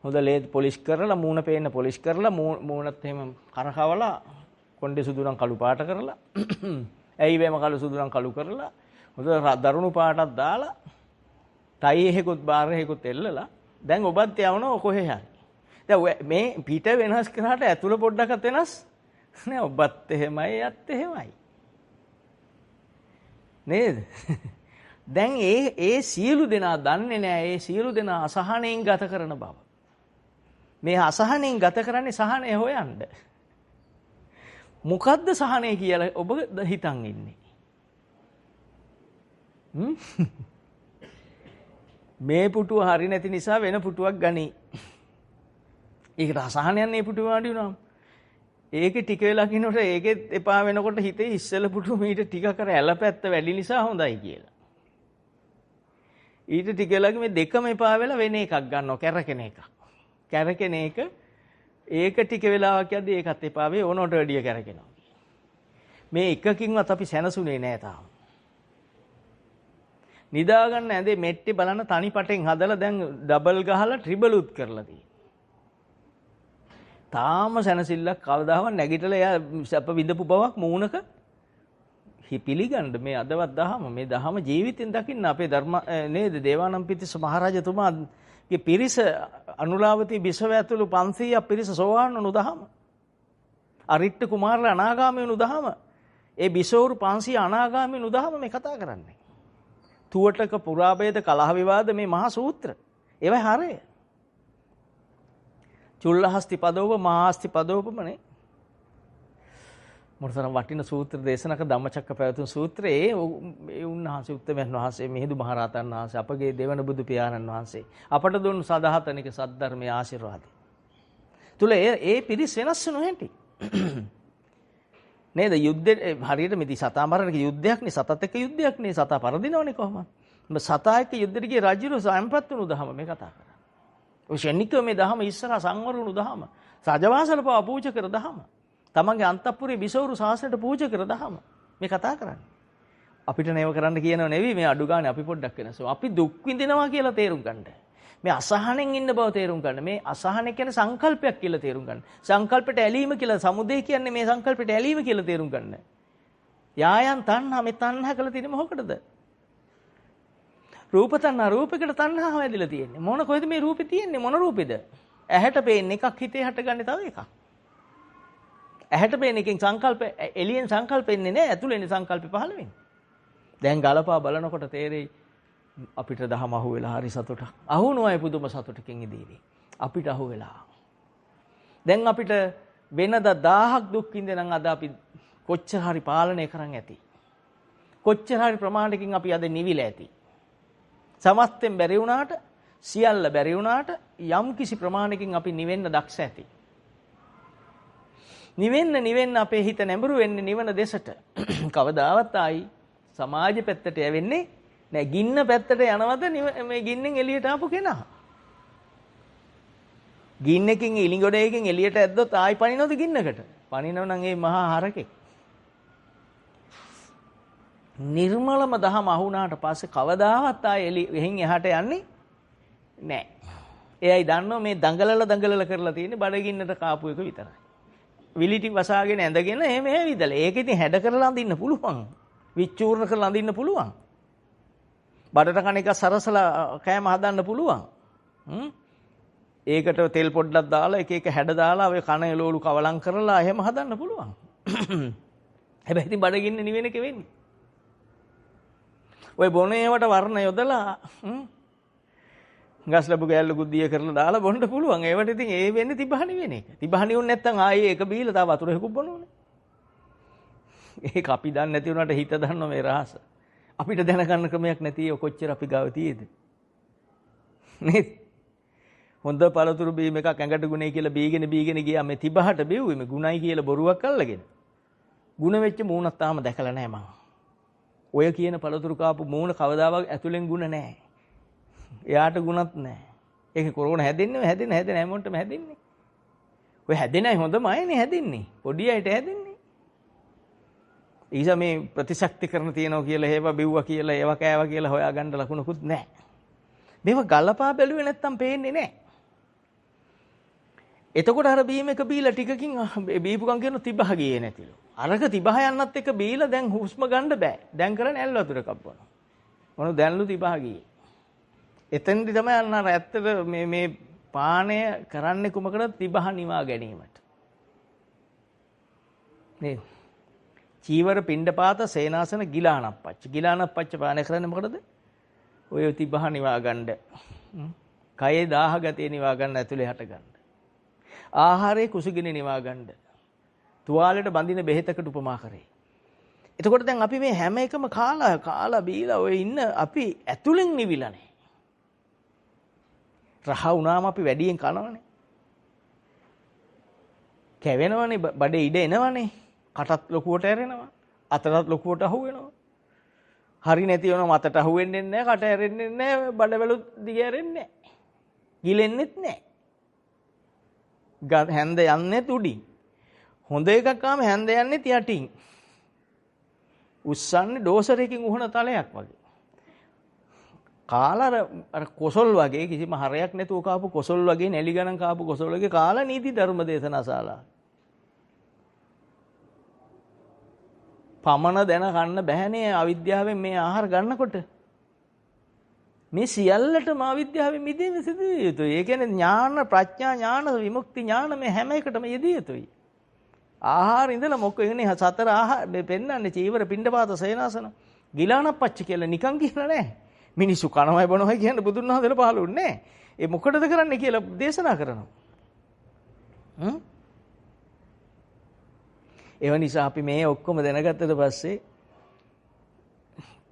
හොඳ ලේත් පොලිෂ් කරලා මූණ පේන්න පොලිෂ් කරලා මූණත් එහෙම කරකවලා කොණ්ඩේ සුදු නම් කළු පාට කරලා ඇයි වේම කළු සුදු නම් කළු කරලා හොඳ දරුණු පාටක් දාලා ටයි එකකුත් බාර් එකකුත් එල්ලලා දැන් ඔබත් යවනවා කොහේ හරි. දැන් මේ පිට වෙනස් කරාට ඇතුළ පොඩ්ඩක්වත් වෙනස් නෑ. ඔබත් එහෙමයි යත් එහෙමයි. නේද? දැන් ඒ සියලු දෙනා දන්නේ නෑ ඒ සියලු දෙනා අසහනෙන් ගත කරන බව. මේ අසහනෙන් ගත කරන්නේ සහනය හොයන්න. මොකද්ද සහනය කියලා ඔබ හිතන් ඉන්නේ? මේ පුටුව හරි නැති නිසා වෙන පුටුවක් ගනි. ඒකට අසහනයක් නේ පුටුව වාඩි වුණාම. ඒකේ ටික වෙලා කිනකොට ඒකෙත් එපා වෙනකොට හිතේ ඉස්සෙල්ල පුටුව මීට ටික කර ඇලපැත්ත වැඩි නිසා හොඳයි කියලා. ඊට ටික වෙලා මේ දෙකම එපා වෙලා වෙන එකක් ගන්නවා කැරකෙන එක. කැරකෙන එක ඒක ටික වෙලාවක් යද්දී ඒකත් එපා වෙයි ඕනකට වැඩිය කැරකෙනවා. මේ එකකින්වත් අපි සැනසුනේ නෑ තාම. නිදා ගන්න ඇඳේ මෙට්ටේ බලන්න තනි පටෙන් හදලා දැන් ඩබල් ගහලා ට්‍රිබලුත් කරලා තියෙනවා. තාම සැනසෙල්ලක් කවදාවත් නැගිටලා එයා සැප විඳපු බවක් මූණක පිළිගන්න මේ අදවත් දහම මේ දහම ජීවිතෙන් දකින්න අපේ ධර්ම නේද දේවානම්පියතිස්ස මහරජතුමාගේ පිරිස අනුලාවතී බිසව ඇතුළු 500ක් පිරිස සෝවාන් වුණු දහම. අරිට්ඨ කුමාරලා අනාගාමී වුණු දහම. ඒ බිසවරු 500 අනාගාමී වුණු දහම මේ කතා කරන්නේ. තුවටක පුරාභේද කලහ විවාද මේ මහා සූත්‍ර. ඒවයි හරය. චුල්ලහස්ති පදෝප මහාස්ති පදෝපමනේ. මොනතරම් වටින සූත්‍ර දේශනක ධම්මචක්ක පැවතුම් සූත්‍රයේ ඒ උන්වහන්සේ උත්තමයන් වහන්සේ මිහිඳු මහරහතන් වහන්සේ අපගේ දෙවන බුදු පියාණන් වහන්සේ අපට දුන් සදාතනික සද්ධර්මයේ ආශිර්වාදය. තුල ඒ පිරිස් වෙනස් නොහැටි. නේද යුද්ධේ හරියට මිදි සතා මරණක යුද්ධයක් නේ සතත් එක්ක යුද්ධයක් නේ සතා පරදිනවනේ කොහොමද? සතා එක්ක යුද්ධෙට ගිය රජුරු සම්පත් වුණු දහම මේ කතා කරන්නේ. ඔය ශනිකව මේ දහම ඉස්සරහා සංවර වුණු දහම. සජවාසල පව පූජා කර දහම. තමන්ගේ අන්තපුරේ බිසවරු ශාසනයට පූජා කර දහම. මේ කතා කරන්නේ. අපිට නේව කරන්න කියනව නෙවෙයි මේ අඩු ගානේ අපි පොඩ්ඩක් වෙනසෝ. අපි දුක් විඳිනවා කියලා තේරුම් ගන්න. මේ අසහනෙන් ඉන්න බව තේරුම් ගන්න. මේ අසහන කියන්නේ සංකල්පයක් කියලා තේරුම් ගන්න. සංකල්පයට ඇලීම කියලා සමුදේ කියන්නේ මේ සංකල්පයට ඇලීම කියලා තේරුම් ගන්න. යායන් තණ්හා මේ තණ්හා කළ තියෙන්නේ මොකටද? රූප තණ්හා රූපයකට තණ්හාව ඇදලා තියෙන්නේ. මොන කොහෙද මේ රූපේ තියෙන්නේ? මොන රූපෙද? ඇහැට පේන්නේ එකක් හිතේ හටගන්නේ තව එකක්. ඇහැට පේන එකෙන් සංකල්ප එළියෙන් සංකල්ප එන්නේ නැහැ. ඇතුළේනේ සංකල්ප පහළ වෙන්නේ. දැන් ගලපා බලනකොට තේරෙයි අපිට දහම අහු වෙලා හරි සතුටක්. අහුනොයි පුදුම සතුටකින් ඉදීවි. අපිට අහු වෙලා. දැන් අපිට වෙනද 1000ක් දුක් විඳිනනම් අද අපි කොච්චර හරි පාලනය කරන් ඇති. කොච්චර හරි ප්‍රමාණයකින් අපි අද නිවිලා ඇති. සමස්තෙන් බැරි වුණාට සියල්ල බැරි වුණාට යම් කිසි ප්‍රමාණයකින් අපි නිවෙන්න දක්ෂ ඇති. නිවෙන්න අපේ හිත නැඹුරු වෙන්නේ නිවන දෙසට. කවදාවත් ආයි සමාජ පැත්තට යවෙන්නේ නෑ. ගින්න පැත්තට යනවද මේ ගින්නෙන් එළියට ආපු කෙනා? ගින්නකින් ඉලිගොඩයකින් එළියට ඇද්දොත් ආයි පනිනවද ගින්නකට? පනිනව නම් ඒ මහා හරකෙක්. නිර්මලම දහම අහුණාට පස්සේ කවදාවත් ආයි එහෙන් එහාට යන්නේ නෑ. එයයි දන්නව මේ දඟලලා කරලා තියෙන්නේ බඩගින්නට කාපු එක විතරයි. විලිටි වසාගෙන ඇඳගෙන එහෙම විදලා. ඒක ඉතින් හැඩ කරලා අඳින්න පුළුවන්. විචූර්ණ කරලා අඳින්න පුළුවන්. බඩට කන එක සරසලා කෑම හදන්න පුළුවන්. ඒකට තෙල් පොඩ්ඩක් දාලා එක එක හැඩ දාලා ඔය කන එළවලු කවලම් කරලා එහෙම හදන්න පුළුවන්. හැබැයි ඉතින් බඩගින්න නිවෙන එක වෙන්නේ. ඔය බොනේවට වර්ණ යොදලා ගස් ලැබු ගෑල්ල ගුද්දිය කරලා දාලා බොන්න පුළුවන්. ඒවට ඉතින් ඒ වෙන්නේ තිබහණි වෙන එක. තිබහණි වුන් නැත්තම් ආයේ ඒක බීලා තව වතුර එකක් බොනෝනේ. ඒක අපි දන්නේ නැති වුණාට හිත දන්නව මේ රහස. අපිට දැනගන්න ක්‍රමයක් නැති ඔය කොච්චර අපි ගාව තියෙද? නේද? හොඳ පළතුරු බීම එකක් ඇඟට ගුණයි කියලා බීගෙන ගියා මේ තිබහට බෙව්වේ මේ ගුණයි කියලා බොරුවක් අල්ලගෙන. ගුණ වෙච්ච මූණක් තාම දැකලා නැහැ මම. ඔය කියන පළතුරු කාපු මූණ කවදාවත් ඇතුලෙන් ගුණ නැහැ. එයාට ගුණත් නැහැ. ඒක කොරෝනා හැදෙන්නේ හැමෝටම හැදෙන්නේ. ඔය හැදෙන අය හොඳමයිනේ හැදෙන්නේ. පොඩි අයට හැදෙන්නේ. ඊසා මේ ප්‍රතිශක්ති කරන තියනවා කියලා හේව බිව්වා කියලා ඒව කෑවා කියලා හොයාගන්න ලකුණකුත් නැහැ. මේව ගලපා බැලුවේ නැත්තම් පේන්නේ නැහැ. එතකොට අර බීම එක බීලා ටිකකින් බීපුකම් කියන තිබහ ගියේ නැතිලු. අරක තිබහ යන්නත් එක බීලා දැන් හුස්ම ගන්න බෑ. දැන් කරන්නේ ඇල් වතුර කප්පනවා. මොන දැන්ලු තිබහ ගියේ. එතෙන්දි තමයි අන්න අර ඇත්තට මේ පානය කරන්නේ කුමකටද? තිබහ නිවා ගැනීමට. නේ. චීවර පිණ්ඩපාත සේනාසන ගිලානප්පච්ච. ගිලානප්පච්ච පානය කරන්නේ මොකටද? ඔය තිබහ නිවා ගන්න. කයේ දාහ ගතිය නිවා ගන්න ඇතුලේ හට ගන්න. ආහාරයේ කුසගිනි නිවා ගන්න. තුවාලෙට බඳින බෙහෙතකට උපමා කරේ. එතකොට දැන් අපි මේ හැම එකම කාලා බීලා ඔය ඉන්න අපි ඇතුලෙන් නිවිලානේ. රහ වුණාම අපි වැඩියෙන් කනවනේ. කැවෙනවනේ, බඩේ ඉඩ එනවනේ. කටත් ලොකුවට ඇරෙනවා. අතටත් ලොකුවට අහු වෙනවා. හරි නැති වෙනවා, මතට අහු වෙන්නේ නැහැ, කට ඇරෙන්නේ නැහැ, බඩවැලුත් දිග ඇරෙන්නේ නැහැ. ගිලෙන්නෙත් නැහැ. හැන්ද යන්නේ උඩින්. හොඳ එකක් ආම හැන්ද යන්නේ යටින්. උස්සන්නේ ඩෝසරයකින් උහුණ තලයක් වගේ. කාලා අර කොසල් වගේ කිසිම හරයක් නැතුව කාපු කොසල් වගේ නැලි ගණන් කාපු කොසල් වගේ කාලා නීති ධර්ම දේශනා ශාලා. පමන දැන ගන්න බෑනේ අවිද්‍යාවෙන් මේ ආහාර ගන්නකොට. මේ සියල්ලටම අවිද්‍යාවෙන් මිදෙන්න සිදු යුතුයි. ඒ කියන්නේ ඥාන, ප්‍රඥා ඥාන, විමුක්ති ඥාන මේ හැම එකටම යෙදිය යුතුයි. ආහාර ඉඳලා මොකෙන්නේ සතර ආහාර පෙන්නන්නේ චීවර පිණ්ඩපාත සේනාසන ගිලානප්පච්ච කියලා නිකන් කියලා නෑ. මිනිස්සු කනවයි බොනවයි කියන බුදුන් වහන්සේලා පහළුන්නේ නෑ. ඒ මොකටද කරන්නේ කියලා දේශනා කරනවා. ඒව නිසා අපි මේ ඔක්කොම දැනගත්තට පස්සේ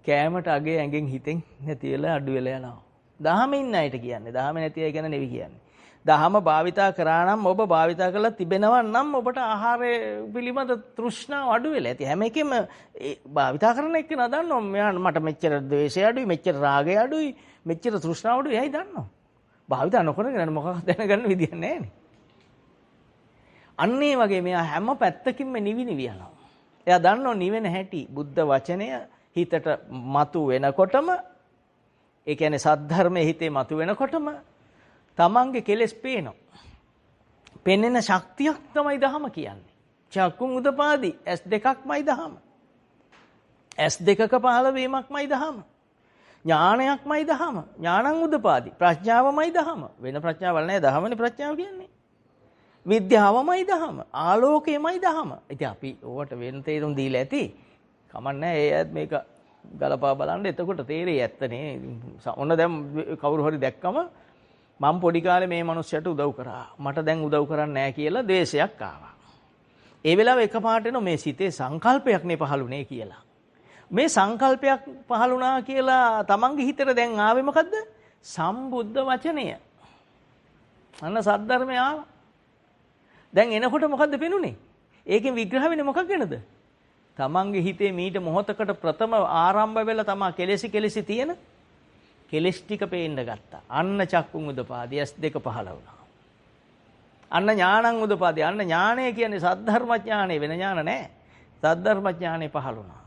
කෑමට අගේ ඇඟෙන් හිතෙන් නැති වෙලා අඩු වෙලා යනවා. දහම ඉන්න අයට කියන්නේ. දහම නැති අය ගැන නෙවෙයි කියන්නේ. දහම භාවිතා කරා නම් ඔබ භාවිතා කරලා තිබෙනවා නම් ඔබට ආහාරය පිළිබඳ තෘෂ්ණාව අඩු වෙලා ඇති. හැම එකෙම භාවිතා කරන එක නදන්නවා. මට මෙච්චර ද්වේෂය අඩුයි, මෙච්චර රාගය අඩුයි, මෙච්චර තෘෂ්ණාව අඩුයි. එයි දන්නවා. භාවිතා නොකරගෙන මොකක්ද දැනගන්න විදියක් නැහැ නේ. අන්න ඒ වගේ මෙයා හැම පැත්තකින්ම නිවි යනවා. එයා දන්නෝ නිවෙන හැටි. බුද්ධ වචනය හිතට මතු වෙනකොටම, ඒ කියන්නේ සද්ධර්මයේ හිතේ මතු වෙනකොටම තමන්ගේ කෙලෙස් පේනවා. පෙනෙන ශක්තියක් තමයි දහම කියන්නේ. චක්කුම් උදපාදි S2ක්මයි දහම. S2ක පහළ වීමක්මයි දහම. ඥානයක්මයි දහම. ඥානං උදපාදි ප්‍රඥාවමයි දහම. වෙන ප්‍රඥාවල් නැහැ. දහමනේ ප්‍රඥාව කියන්නේ. විද්‍යාවමයි දහම. ආලෝකයමයි දහම. ඉතින් අපි ඕවට වෙන තේරුම් දීලා ඇති. කමන්නේ ඒ මේක ගලපා බලන්න. එතකොට තේරෙයි ඇත්තනේ. ඔන්න දැන් කවුරු හරි දැක්කම මම පොඩි කාලේ මේ මිනිස්සුන්ට උදව් කරා. මට දැන් උදව් කරන්නේ නැහැ කියලා ද්වේෂයක් ආවා. ඒ වෙලාව එකපාරට එන මේ සිතේ සංකල්පයක් නේ පහළුනේ කියලා. මේ සංකල්පයක් පහළුණා කියලා තමන්ගේ හිතට දැන් ආවේ මොකද්ද? සම්බුද්ධ වචනය. අන්න සද්ධර්මය ආවා. දැන් එනකොට මොකද්ද පෙනුනේ? ඒකෙන් විග්‍රහ වෙන්නේ මොකක් ගැනද? තමන්ගේ හිතේ මීට මොහොතකට ප්‍රථම ආරම්භ වෙලා තමා කෙලෙසි තියෙන කෙලෙස් ටික පේන්න ගත්තා. අන්න චක්කුං උදපාදී S2 පහළ වුණා. අන්න ඥානං උදපාදී. අන්න ඥානය කියන්නේ සද්ධර්ම ඥානෙ, වෙන ඥාන නැහැ. සද්ධර්ම ඥානෙ පහළ වුණා.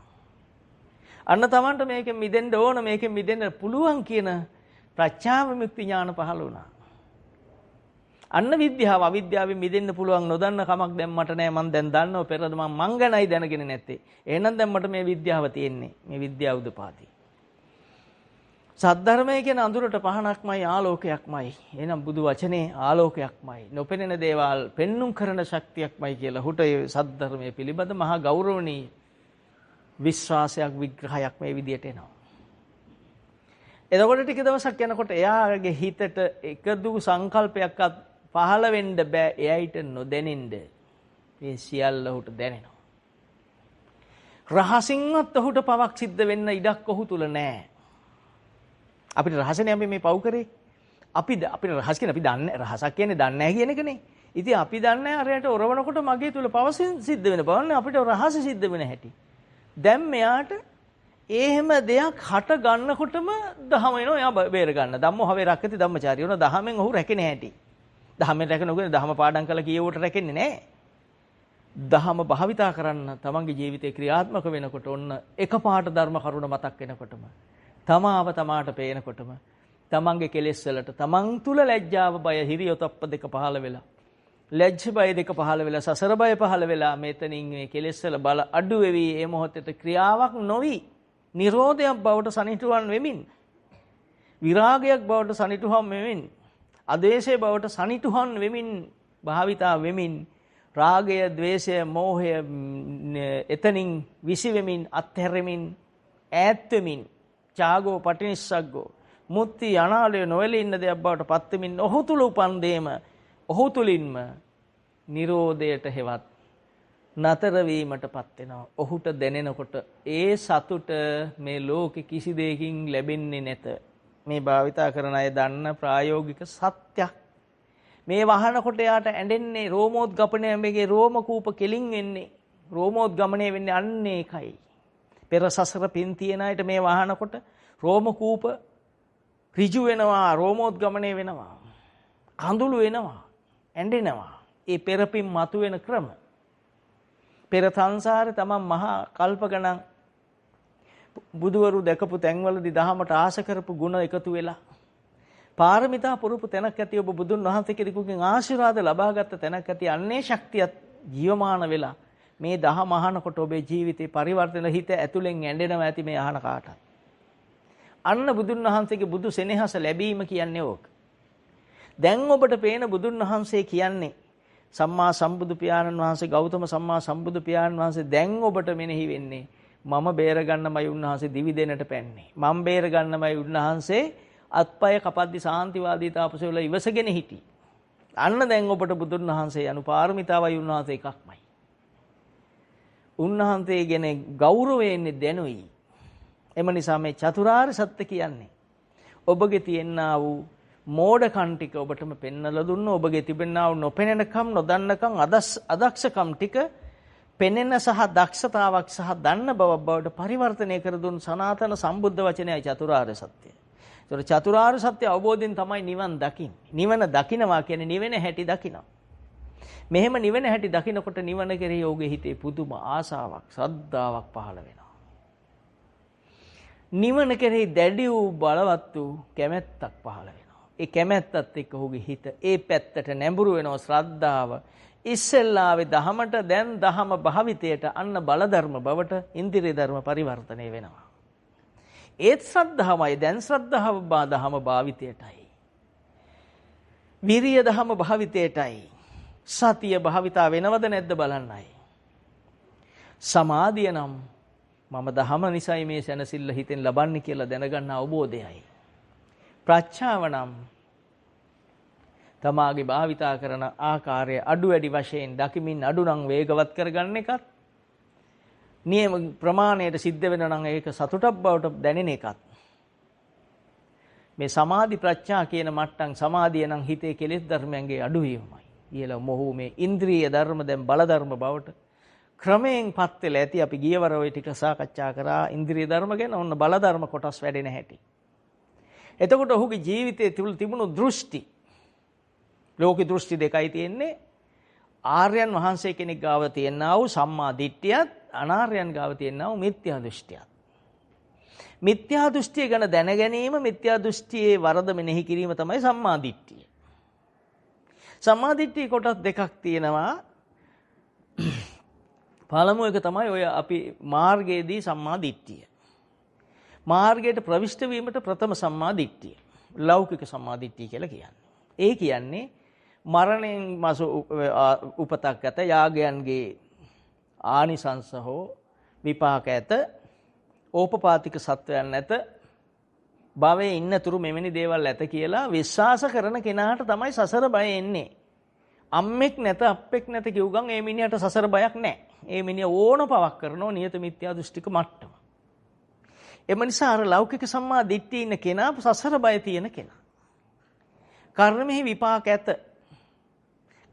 අන්න තමන්ට මේකෙන් මිදෙන්න ඕන, මේකෙන් මිදෙන්න පුළුවන් කියන ප්‍රඥා විමුක්ති ඥාන පහළ වුණා. අන්න විද්‍යාව, අවිද්‍යාවෙන් මිදෙන්න පුළුවන් නොදන්න කමක් දැන් මට නැහැ. මම දැන් දන්නව පෙරද මං ගැනයි දැනගෙන නැත්තේ. එහෙනම් දැන් මට මේ විද්‍යාව තියෙන්නේ. මේ විද්‍යාව උදපාදී. සද්ධර්මය කියන අඳුරට පහනක්මයි, ආලෝකයක්මයි. එහෙනම් බුදු වචනේ ආලෝකයක්මයි. නොපෙනෙන දේවල් පෙන්눔 කරන ශක්තියක්මයි කියලා හුට ඒ සද්ධර්මයේ පිළිබඳ මහා ගෞරවණීය විශ්වාසයක්, විග්‍රහයක් මේ විදියට එනවා. එතකොට ටික දවසක් යනකොට එයාගේ හිතට එකදු සංකල්පයක්වත් පහළ වෙන්න බෑ. එයයිට නොදැනෙන්න. මේ සියල්ල ඔහුට දැනෙනවා. රහසින්වත් ඔහුට පවක් සිද්ධ වෙන්න ඉඩක් ඔහු තුල නැහැ. අපිට රහසනේ අපි මේ පව් කරේ. අපිට රහස් කියන්නේ අපි දන්නේ, රහසක් කියන්නේ දන්නේ නැහැ කියන එකනේ. ඉතින් අපි දන්නේ අරයට ඔරවනකොට මගේ තුල පව සිද්ධ වෙන බවනේ අපිට රහස සිද්ධ වෙන හැටි. දැන් මෙයාට එහෙම දෙයක් හට ගන්නකොටම දහම එනවා එයා බේර ගන්න. ධම්මෝ හවේ රක්කති ධම්මචාරී. උන දහමෙන් ඔහු රැකෙන හැටි. දහමෙන් රැකෙනකොට දහම පාඩම් කළා කියවට රැකෙන්නේ නැහැ. දහම භාවිතා කරන්න තමන්ගේ ජීවිතේ ක්‍රියාත්මක වෙනකොට ඔන්න එකපාරට ධර්ම කරුණ මතක් වෙනකොටම තමාව තමාට පේනකොටම තමන්ගේ කෙලෙස් වලට තමන් තුල ලැජ්ජාව බය හිරියොතප්ප දෙක පහළ වෙලා ලැජ්ජ බය දෙක පහළ වෙලා සසර බය පහළ වෙලා මෙතනින් මේ කෙලෙස් වල බල අඩු වෙවි මේ මොහොතේ ක්‍රියාවක් නොවි නිරෝධයක් බවට සනිටුවන් වෙමින් විරාගයක් බවට සනිටුහම් වෙමින් ආදේශයේ බවට සනිටුහන් වෙමින් භාවිතා වෙමින් රාගය, ద్వේෂය, මෝහය එතනින් විසි වෙමින් අත්හැරෙමින් ඈත් වෙමින් ඡාගෝ පටිනිස්සග්ගෝ මුත්‍ති අනාලය නොවැළී ඉන්න දෙයක් බවට පත් වෙමින් ඔහු තුල උපන් දේම ඔහු තුලින්ම නිරෝධයට හෙවත් නතර වීමටපත් වෙනවා. ඔහුට දැනෙනකොට ඒ සතුට මේ ලෝකෙ කිසි දෙයකින් ලැබෙන්නේ නැත. මේ භාවිතා කරන අය දන්න ප්‍රායෝගික සත්‍යයක්. මේ වහනකොට යාට ඇඬෙන්නේ රෝමෝද්ගමණය මේගේ රෝම කූප කෙලින් වෙන්නේ. රෝමෝද්ගමණය වෙන්නේ අන්න ඒකයි. පෙර සසර පින් තියන අයට මේ වහනකොට රෝම කූප ඍජු වෙනවා, රෝමෝද්ගමණය වෙනවා. කඳුළු වෙනවා, ඇඬෙනවා. ඒ පෙරපින් මතුවෙන ක්‍රම. පෙර සංසාරේ තමන් මහා කල්ප ගණන් බුදුවරු දැකපු තැන්වලදී දහමට ආශ කරපු ගුණ එකතු වෙලා පාරමිතා පුරුපු තැනක් ඇති ඔබ බුදුන් වහන්සේ කෙනෙකුගෙන් ආශිර්වාද ලබාගත් තැනක් ඇති අන්නේ ශක්තියත් ජීවමාන වෙලා මේ දහම අහනකොට ඔබේ ජීවිතේ පරිවර්තන හිත ඇතුලෙන් ඇඬෙනවා ඇති මේ අහන කාටත්. අන්න බුදුන් වහන්සේගේ බුදු සෙනෙහස ලැබීම කියන්නේ ඕක. දැන් ඔබට පේන බුදුන් වහන්සේ කියන්නේ සම්මා සම්බුදු පියාණන් වහන්සේ ගෞතම සම්මා සම්බුදු පියාණන් වහන්සේ දැන් ඔබට මෙනෙහි වෙන්නේ මම බේර ගන්නමයි උන්වහන්සේ දිවි දෙන්නට පැන්නේ. මම බේර ගන්නමයි උන්වහන්සේ අත්පය කපද්දි සාන්තිවාදී තාපසවල ඉවසගෙන හිටි. අන්න දැන් ඔබට බුදුන් වහන්සේ අනුපාරමිතාවයි උන්වහන්සේ එකක්මයි. උන්වහන්සේ ගැන ගෞරවයෙන්නේ දැනුයි. එම නිසා මේ චතුරාර්ය සත්‍ය කියන්නේ ඔබගේ තියෙනා වූ මෝඩකම් ටික ඔබටම පෙන්වලා දුන්න ඔබගේ තිබෙනා වූ නොපෙනෙනකම් නොදන්නකම් අදක්ෂකම් ටික පෙනෙන සහ දක්ෂතාවක් සහ දන්න බවක් බවට පරිවර්තනය කර දුන් සනාතන සම්බුද්ධ වචනයයි චතුරාර්ය සත්‍යය. ඒතර චතුරාර්ය සත්‍ය අවබෝධයෙන් තමයි නිවන් දකින්නේ. නිවන දකින්නවා කියන්නේ නිවෙන හැටි දකිනවා. මෙහෙම නිවෙන හැටි දකිනකොට නිවන කෙරෙහි ඔහුගේ හිතේ පුදුම ආසාවක්, ශ්‍රද්ධාවක් පහළ වෙනවා. නිවන කෙරෙහි දැඩි වූ බලවත් වූ කැමැත්තක් පහළ වෙනවා. ඒ කැමැත්තත් එක්ක ඔහුගේ හිත ඒ පැත්තට නැඹුරු වෙනවා ශ්‍රද්ධාව. ඉස්සෙල්ලාවේ දහමට දැන් දහම භාවිතයට අන්න බලධර්ම බවට ඉන්ද්‍රිය ධර්ම පරිවර්තනය වෙනවා. ඒත් ශ්‍රද්ධාවයි දැන් ශ්‍රද්ධාව දහම භාවිතයටයි. විරිය දහම භාවිතයටයි. සතිය භාවිතා වෙනවද නැද්ද බලන්නයි. සමාධිය නම් මම දහම නිසයි මේ සැනසෙල්ල හිතෙන් ලබන්නේ කියලා දැනගන්න අවබෝධයයි. ප්‍රඥාව නම් තමාගේ භාවිතා කරන ආකාරය අඩු වැඩි වශයෙන් දකිමින් අඩු නම් වේගවත් කරගන්න එකත් නියම ප්‍රමාණයට සිද්ධ වෙන නම් ඒක සතුටක් බවට දැනෙන එකත් මේ සමාධි ප්‍රඥා කියන මට්ටම් සමාධිය නම් හිතේ කෙලෙස් ධර්මයන්ගේ අඩුවීමයි. ඊළඟ මොහු මේ ඉන්ද්‍රිය ධර්ම දැන් බල ධර්ම බවට ක්‍රමයෙන් පත් වෙලා ඇති. අපි ගියවර ওই ටික සාකච්ඡා කරා ඉන්ද්‍රිය ධර්ම ගැන. ඔන්න බල ධර්ම කොටස් වැඩෙන හැටි. එතකොට ඔහුගේ ජීවිතයේ තිබුණු දෘෂ්ටි ලෝක දෘෂ්ටි දෙකයි තියෙන්නේ. ආර්යයන් වහන්සේ කෙනෙක් ගාව තියෙනා වූ සම්මා දිට්ඨියත් අනාර්යයන් ගාව තියෙනා වූ මිත්‍යා දෘෂ්ටියත්. මිත්‍යා දෘෂ්ටිය ගැන දැන ගැනීම මිත්‍යා දෘෂ්ටියේ වරද මෙනෙහි කිරීම තමයි සම්මා දිට්ඨිය. සම්මා දිට්ඨිය කොටස් දෙකක් තියෙනවා. පළමුව එක තමයි ඔය අපි මාර්ගයේදී සම්මා දිට්ඨිය. මාර්ගයට ප්‍රවිෂ්ඨ වීමට ප්‍රථම සම්මා දිට්ඨිය. ලෞකික සම්මා දිට්ඨිය කියලා කියන්නේ. ඒ කියන්නේ මරණයෙන් මාසු උපතක් ඇත යාගයන්ගේ ආනිසංස හෝ විපාක ඇත ඕපපාතික සත්වයන් නැත භවයේ ඉන්නතුරු මෙවැනි දේවල් ඇත කියලා විශ්වාස කරන කෙනාට තමයි සසර බය එන්නේ. අම්මෙක් නැත අප්පෙක් නැත කිව් ගමන් ඒ මිනිහට සසර බයක් නැහැ. ඒ මිනිහ ඕන පවක් කරනවා නියත මිත්‍යා දෘෂ්ටික මට්ටම. එම නිසා අර ලෞකික සම්මා දිට්ඨිය ඉන්න කෙනා සසර බය තියෙන කෙනා. කර්මෙහි විපාක ඇත.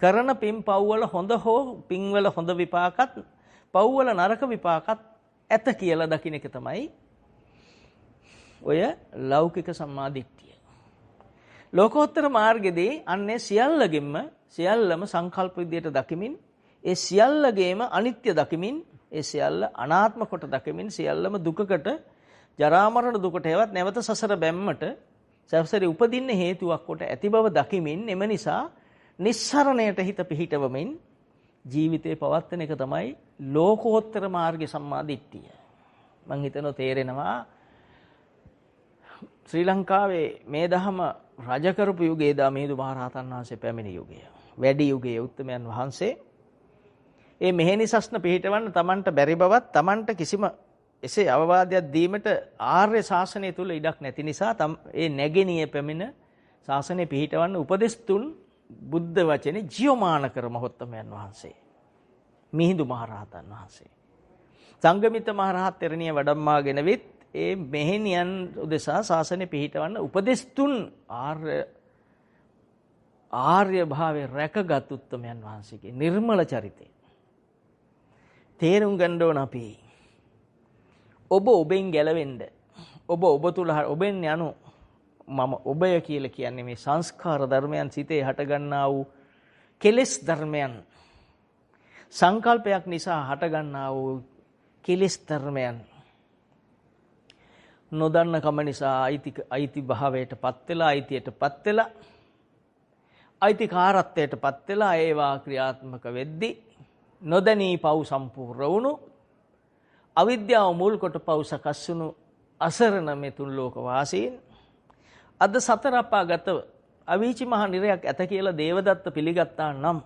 කරන පින් පව්වල හොඳ හෝ පින්වල හොඳ විපාකත් පව්වල නරක විපාකත් ඇත කියලා දකින්න එක තමයි ඔය ලෞකික සම්මාදිට්ඨිය. ලෝකෝත්තර මාර්ගයේදී අන්නේ සියල්ලම සංකල්ප විදියට දකිමින් ඒ සියල්ලගේම අනිත්‍ය දකිමින් ඒ සියල්ල අනාත්ම කොට දකිමින් සියල්ලම දුකකට ජරා මරණ දුකට හේවත් නැවත සසර බැම්මට සසරේ උපදින්න හේතුවක් කොට ඇති බව දකිමින් එම නිසා නිස්සරණයට හිත පිහිටවමින් ජීවිතේ පවත්වන එක තමයි ලෝකෝත්තර මාර්ගයේ සම්මාදිට්ඨිය. මම හිතනවා තේරෙනවා ශ්‍රී ලංකාවේ මේ දහම රජ කරපු යුගයේ දා මිහිඳු මහරහතන් වහන්සේ පැමිණි යුගය. වැඩි යුගයේ උත්තමයන් වහන්සේ ඒ මෙහෙණිසස්න පිහිටවන්න Tamanට බැරි බවත් Tamanට කිසිම එසේ අවවාදයක් දීමට ආර්ය ශාසනය තුල ඉඩක් නැති නිසා ඒ නැගෙනිය පැමිණ ශාසනය පිහිටවන්න උපදෙස් තුන් බුද්ධ වචනේ ජීවමාන කර මහොත්තමයන් වහන්සේ මිහිඳු මහරහතන් වහන්සේ සංගමිත මහරහත් තෙරණිය වඩම්මාගෙන විත් ඒ මෙහෙණියන් උදෙසා ශාසනය පිහිටවන්න උපදෙස් තුන් ආර්ය භාවයේ රැකගත් උත්තමයන් වහන්සේගේ නිර්මල චරිතය තේරුම් ගන්න ඕන අපි. ඔබ ඔබෙන් ගැලවෙන්න ඔබ තුල ඔබෙන් යනු මම ඔබය කියලා කියන්නේ මේ සංස්කාර ධර්මයන් සිතේ හටගන්නා වූ කෙලෙස් ධර්මයන් සංකල්පයක් නිසා හටගන්නා වූ කෙලෙස් ධර්මයන් නොදන්න කම නිසා අයිති භාවයටපත් වෙලා අයිතියටපත් වෙලා අයිතිකාරත්වයටපත් වෙලා ඒවා ක්‍රියාත්මක වෙද්දී නොදැනී පව් සම්පූර්ණ වුණු අවිද්‍යාව මුල් කොට පව් සකස් වුණු අසරණ මේ තුන් ලෝක වාසීන් අද සතර අපාගතව අවීචි මහ නිරයක් ඇත කියලා දේවදත්ත පිළිගත්තා නම්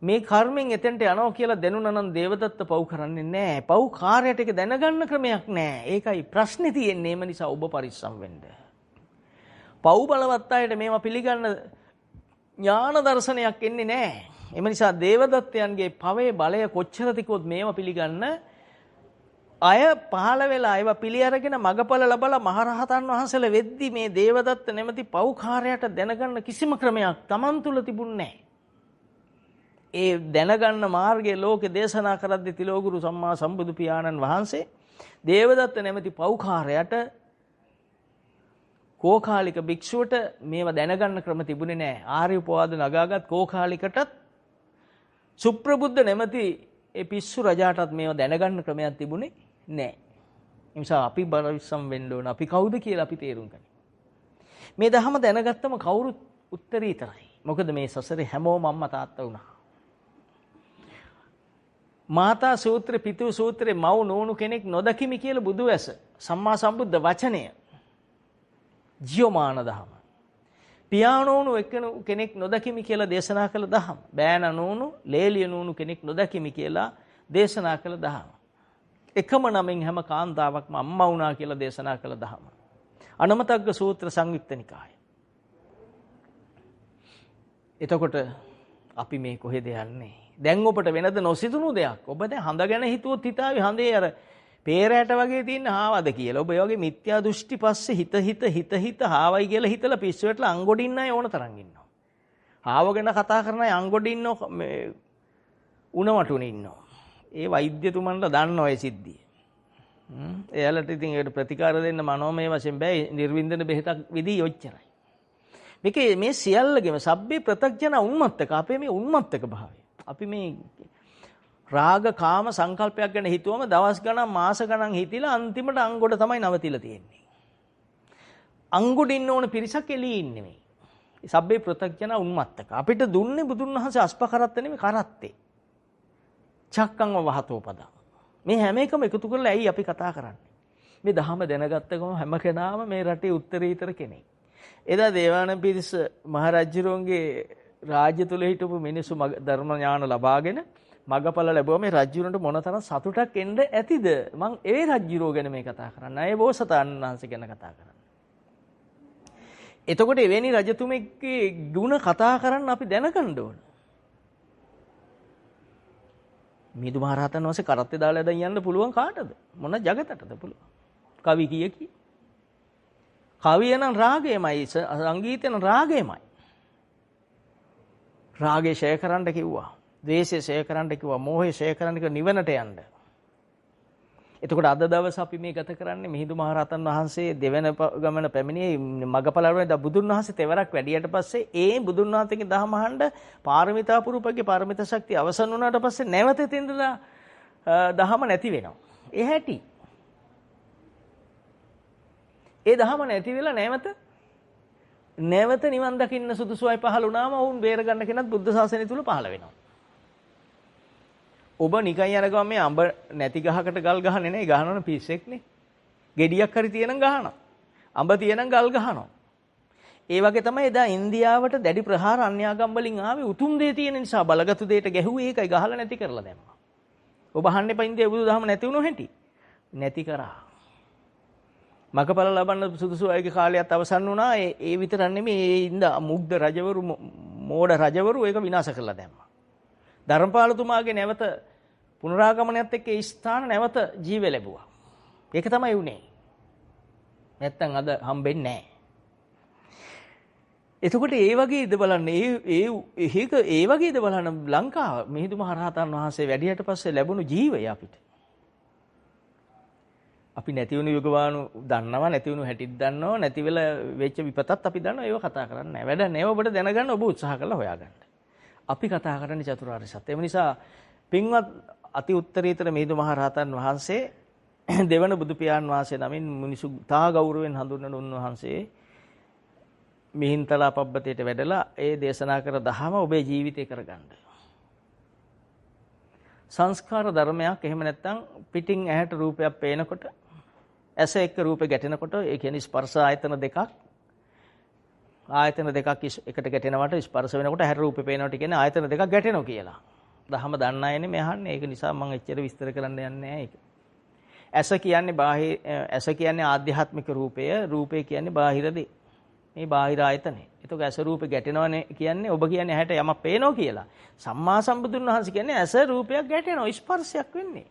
මේ කර්මෙන් එතෙන්ට යනවා කියලා දැනුණා නම් දේවදත්ත පව් කරන්නේ නැහැ. පව් කාර්යයට ඒක දැනගන්න ක්‍රමයක් නැහැ. ඒකයි ප්‍රශ්නේ තියෙන්නේ. ඒ නිසා ඔබ පරිස්සම් වෙන්න. පව් බලවත් අයට මේවා පිළිගන්න ඥාන දර්ශනයක් එන්නේ නැහැ. එම නිසා දේවදත්තයන්ගේ පවේ බලය කොච්චරද කිව්වොත් මේවා පිළිගන්න අය පහළ වෙලා ඒවා පිළි අරගෙන මගපල ලබලා මහරහතන් වහන්සේලා වෙද්දි මේ දේවදත්ත නැමැති පව්කාරයට දැනගන්න කිසිම ක්‍රමයක් Taman තුල තිබුණේ නැහැ. ඒ දැනගන්න මාර්ගයේ ලෝකේ දේශනා කරද්දී තිලෝගුරු සම්මා සම්බුදු පියාණන් වහන්සේ දේවදත්ත නැමැති පව්කාරයට කෝකාලික භික්ෂුවට මේවා දැනගන්න ක්‍රම තිබුණේ නැහැ. ආර්ය උපවාද නගාගත් කෝකාලිකටත් සුප්‍රබුද්ධ නැමැති ඒ පිස්සු රජාටත් මේවා දැනගන්න ක්‍රමයක් තිබුණේ නැහැ. ඒ නිසා අපි බරවිස්සම් වෙන්න ඕන. අපි කවුද කියලා අපි තේරුම් ගන්න. මේ ධහම දැනගත්තම කවුරුත් උත්තරීතරයි. මොකද මේ සසරේ හැමෝම අම්මා තාත්තා වුණා. මාතා සූත්‍රේ පිතෘ සූත්‍රේ මව් නෝනු කෙනෙක් නොදකිමි කියලා බුදුවැස සම්මා සම්බුද්ධ වචනය ජීවමාන දහම. පියාණෝනු කෙනෙක් නොදකිමි කියලා දේශනා කළ දහම. බෑන නෝනු ලේලිය නෝනු කෙනෙක් නොදකිමි කියලා දේශනා කළ දහම. එකම නමින් හැම කාන්තාවක්ම අම්මා වුණා කියලා දේශනා කළ දහම. අනමතග්ග සූත්‍ර සංයුක්ත නිකාය. එතකොට අපි මේ කොහෙද යන්නේ? දැන් ඔබට වෙනද නොසිතුණු දෙයක්. ඔබ දැන් හඳ ගැන හිතුවොත් හිතාවි හඳේ අර පේරෑට වගේ තියෙන හාවද කියලා. ඔබ ඒ වගේ මිත්‍යා දෘෂ්ටි පස්සේ හිත හාවයි කියලා හිතලා පිස්සුවටලා අංගොඩින්න අය ඕන තරම් ඉන්නවා. හාව ගැන කතා කරන අය අංගොඩින්නෝ මේ උණවටුනේ ඉන්නවා. ඒ වෛද්‍යතුමන්ලා දන්න ඔය සිද්ධිය. එයාලට ඉතින් ඒකට ප්‍රතිකාර දෙන්න මනෝමය වශයෙන් බෑ. නිර්වින්දන බෙහෙතක් විදී ඔච්චරයි. මේකේ මේ සියල්ලගෙම සබ්බේ ප්‍රත්‍යඥ උන්මත්තක අපේ මේ උන්මත්තක භාවය. අපි මේ රාග කාම සංකල්පයක් ගැන හිතුවම දවස් ගණන් මාස ගණන් හිතිලා අන්තිමට අංගොඩ තමයි නවතිලා තියෙන්නේ. අංගොඩ ඉන්න ඕන පිරිසක් එළියේ ඉන්නේ මේ. සබ්බේ ප්‍රත්‍යඥ උන්මත්තක. අපිට දුන්නේ බුදුන් වහන්සේ අස්පකරත්ත නෙමෙයි කරත්තේ. චක්කංව වහතෝ පදං. මේ හැම එකම එකතු කරලා ඇයි අපි කතා කරන්නේ? මේ ධහම දැනගත්ත ගමන් හැම කෙනාම මේ රටේ උත්තරීතර කෙනෙක්. එදා දේවානම්පියතිස්ස මහරජුරුවන්ගේ රාජ්‍ය තුල හිටපු මිනිස්සු ධර්ම ඥාන ලබාගෙන මගපල ලැබුවා. මේ රජුරන්ට මොනතරම් සතුටක් එන්න ඇතිද? මං ඒ රජුරෝ ගැන මේ කතා කරන්නේ. ඒ බෝසතාණන් වහන්සේ ගැන කතා කරන්නේ. එතකොට එවැනි රජතුමෙක්ගේ ගුණ කතා කරන්න අපි දැනගන්න ඕන. මිහිඳු මහරහතන් වහන්සේ කරත්තේ දාලා දැන් යන්න පුළුවන් කාටද? මොන జగතටද පුළුවන්? කවි කීයකි? කවිය නම් රාගයමයි, සංගීතය නම් රාගයමයි. රාගය ෂය කරන්න කිව්වා. ද්වේෂය ෂය කරන්න කිව්වා. මෝහය ෂය කරන්න කිව්වා නිවනට යන්න. එතකොට අද දවස් අපි මේ ගත කරන්නේ මිහිඳු මහරහතන් වහන්සේ දෙවන ගමන පැමිණියේ මගපල අරුණේ බුදුන් වහන්සේ තෙවරක් වැඩියට පස්සේ ඒ බුදුන් වහන්සේගේ දහම අහන්න පාරමිතා පුරුපගේ පාරමිතා ශක්තිය අවසන් වුණාට පස්සේ නැවත තෙන්දලා දහම නැති වෙනවා. ඒ හැටි. ඒ දහම නැති වෙලා නැවත නිවන් දකින්න සුදුසුයි පහළ වුණාම වුන් බේර ගන්න කෙනත් බුද්ධ ශාසනය තුල පහළ වෙනවා. ඔබ නිකන් යන ගමන් මේ අඹ නැති ගහකට ගල් ගහන්නේ නේ ගහනවනේ පිස්සෙක්නේ. ගෙඩියක් හරි තියෙනම් ගහනවා. අඹ තියෙනම් ගල් ගහනවා. ඒ වගේ තමයි එදා ඉන්දියාවට දැඩි ප්‍රහාර අන්‍යාගම් වලින් ආවේ උතුම් දේ තියෙන නිසා බලගත්ු දෙයට ගැහුවේ ඒකයි ගහලා නැති කරලා දැම්මා. ඔබ අහන්න එපා ඉන්දියාවේ බුදුදහම නැති වුණො හැටි. නැති කරා. මගපල ලබන්න සුදුසු අයගේ කාලයත් අවසන් වුණා. ඒ විතරක් නෙමෙයි ඒ ඉඳ මුග්ධ රජවරු මෝඩ රජවරු ඒක විනාශ කරලා දැම්මා. ධර්මපාලතුමාගේ නැවත පුනරාගමනයත් එක්ක ඒ ස්ථාන නැවත ජීව ලැබුවා. ඒක තමයි උනේ. නැත්තම් අද හම්බෙන්නේ නැහැ. එතකොට ඒ වගේද බලන්න ඒ වගේද බලන්න ලංකාව මිහිඳු මහරහතන් වහන්සේ වැඩියට පස්සේ ලැබුණු ජීවය අපිට. අපි නැති වුණු යුගවාණු දන්නවා, නැති වුණු හැටිත් දන්නවා, නැති වෙලා වෙච්ච විපතත් අපි දන්නවා. ඒව කතා කරන්නේ නැහැ. වැඩ නැහැ. ඔබට දැනගන්න ඔබ උත්සාහ කරලා හොයාගන්න. අපි කතා කරන්නේ චතුරාර්ය සත්‍ය. ඒ නිසා පින්වත් අති උත්තරීතර මිහිඳු මහරහතන් වහන්සේ දෙවන බුදු පියාණන් වහන්සේ නමින් මිනිසු තා ගෞරවයෙන් හඳුන්වන උන්වහන්සේ මිහින්තලා පබ්බතේට වැඩලා ඒ දේශනා කර දහම ඔබේ ජීවිතේ කරගන්න. සංස්කාර ධර්මයක් එහෙම නැත්නම් පිටින් ඇහැට රූපයක් පේනකොට ඇස එක්ක රූපේ ගැටෙනකොට ඒ කියන්නේ ස්පර්ශ ආයතන දෙකක් එකට ගැටෙනවට ස්පර්ශ වෙනකොට ඇහැට රූපේ පේනවට කියන්නේ ආයතන දෙකක් ගැටෙනවා කියලා. දහම දන්න අයනේ මේ අහන්නේ. ඒක නිසා මම එච්චර විස්තර කරන්න යන්නේ නැහැ ඒක. ඇස කියන්නේ ආධ්‍යාත්මික රූපය, රූපය කියන්නේ බාහිර දේ. මේ බාහිර ආයතනේ. ඒක ඇස රූපේ ගැටෙනවනේ කියන්නේ ඔබ කියන්නේ ඇහැට යමක් පේනවා කියලා. සම්මා සම්බුදුන් වහන්සේ කියන්නේ ඇස රූපයක් ගැටෙනවා ස්පර්ශයක් වෙන්නේ.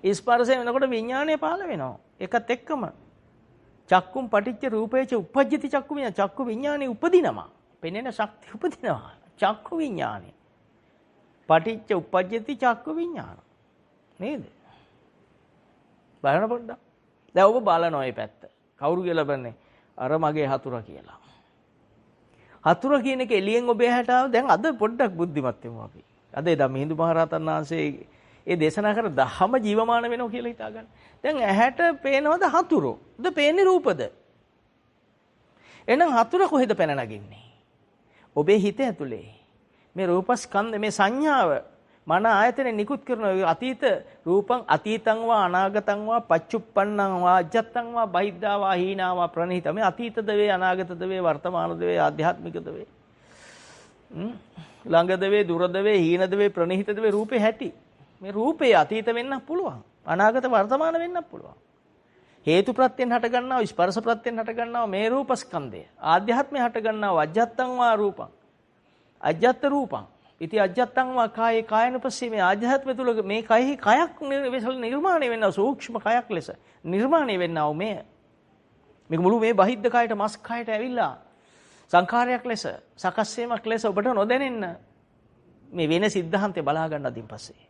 ස්පර්ශය වෙනකොට විඥානය පහළ වෙනවා. ඒකත් එක්කම චක්කුම් පටිච්ච රූපේච උපජ්ජති චක්කු විඥාන චක්කු විඥානේ උපදිනවා. පෙනෙන ශක්තිය උපදිනවා. චක්කු විඥානේ. පටිච්ච උපජ්ජති චක්කු විඥාන. නේද? බලන්න පොඩ්ඩක්. දැන් ඔබ බලනවා මේ පැත්ත. කවුරු කියලා බලන්නේ? අර මගේ හතුරා කියලා. හතුරා කියන එක එළියෙන් ඔබේ හැට ආව. දැන් අද පොඩ්ඩක් බුද්ධිමත් වෙමු අපි. අද එදා මිහිඳු මහරහතන් වහන්සේ ඒ දේශනා කර දහම ජීවමාන වෙනවා කියලා හිතා ගන්න. දැන් ඇහැට පේනවද හතුරෝ? ද පේන්නේ රූපද? එහෙනම් හතුර කොහෙද පැන නගින්නේ? ඔබේ හිත ඇතුලේ. මේ රූපස්කන්ධ මේ සංඥාව මන ආයතනේ නිකුත් කරන අතීත රූපං අතීතං වා අනාගතං වා පච්චුප්පන්නං වා අජත්තං වා බහිද්ධා වා හීනා වා ප්‍රණීත මේ අතීතද වේ අනාගතද වේ වර්තමානද වේ ආධ්‍යාත්මිකද වේ ළඟද වේ දුරද වේ හීනද වේ ප්‍රණීතද වේ රූපේ හැටි මේ රූපේ අතීත වෙන්නත් පුළුවන් අනාගත වර්තමාන වෙන්නත් පුළුවන් හේතු ප්‍රත්‍යයෙන් හට ගන්නා ස්පර්ශ ප්‍රත්‍යයෙන් හට ගන්නා මේ රූපස්කන්ධය ආධ්‍යාත්මයෙන් හට ගන්නා අජත්තං වා රූපං අජත්ත රූපං ඉති අජත්තං වා කායේ කායනුපස්සී මේ ආධ්‍යාත්මය තුල මේ කයෙහි කයක් නිර්මාණය වෙනවා සූක්ෂම කයක් ලෙස නිර්මාණය වෙනවා මේක මුළු මේ බහිද්ද කයට මස් කයට ඇවිල්ලා සංඛාරයක් ලෙස සකස් වීමක් ලෙස ඔබට නොදැනෙන්න මේ වෙන සිද්ධාන්තය බලා ගන්න අදින් පස්සේ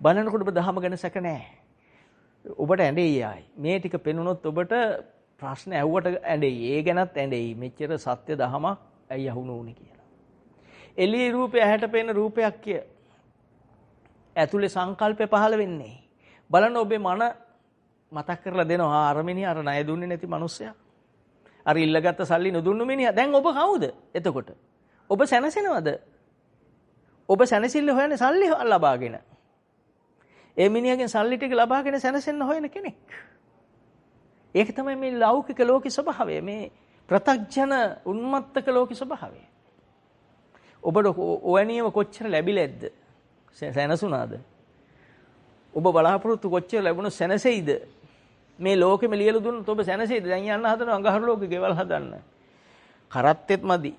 බලනකොට ඔබ දහම ගැන සැක නැහැ ඔබට ඇඬෙයි ආයි මේ ටික පෙනුනොත් ඔබට ප්‍රශ්න ඇහුවට ඇඬෙයි ඒ ගැනත් ඇඬෙයි මෙච්චර සත්‍ය දහමක් ඇයි අහුණු උනේ කියලා එළියේ රූපය ඇහැට පේන රූපයක් කිය. ඇතුලේ සංකල්පය පහළ වෙන්නේ. බලන්න ඔබේ මන මතක් කරලා දෙනවා අර මිනිහා අර ණය දුන්නේ නැති මිනිස්සයා. අර ඉල්ලගත්ත සල්ලි නොදුන්නු මිනිහා. දැන් ඔබ කවුද? එතකොට ඔබ සැනසෙනවද? ඔබ සැනසෙල්ල හොයන්නේ සල්ලි ලබාගෙන. ඒ මිනිහාගෙන් සල්ලි ටික ලබාගෙන සැනසෙන්න හොයන කෙනෙක්. ඒක තමයි මේ ලෞකික ලෝකේ ස්වභාවය. මේ ප්‍රත්‍යඥ උන්මත්තක ලෝකේ ස්වභාවය. ඔබට ඕවැනියම කොච්චර ලැබිලෙද්ද සැනසුණාද ඔබ බලාපොරොත්තු කොච්චර ලැබුණ සැනසෙයිද මේ ලෝකෙම ලියලා දුන්නොත් ඔබ සැනසෙයිද දැන් යන්න හදන අඟහරු ලෝකෙ ගෙවල් හදන්න කරත්තෙත් මදි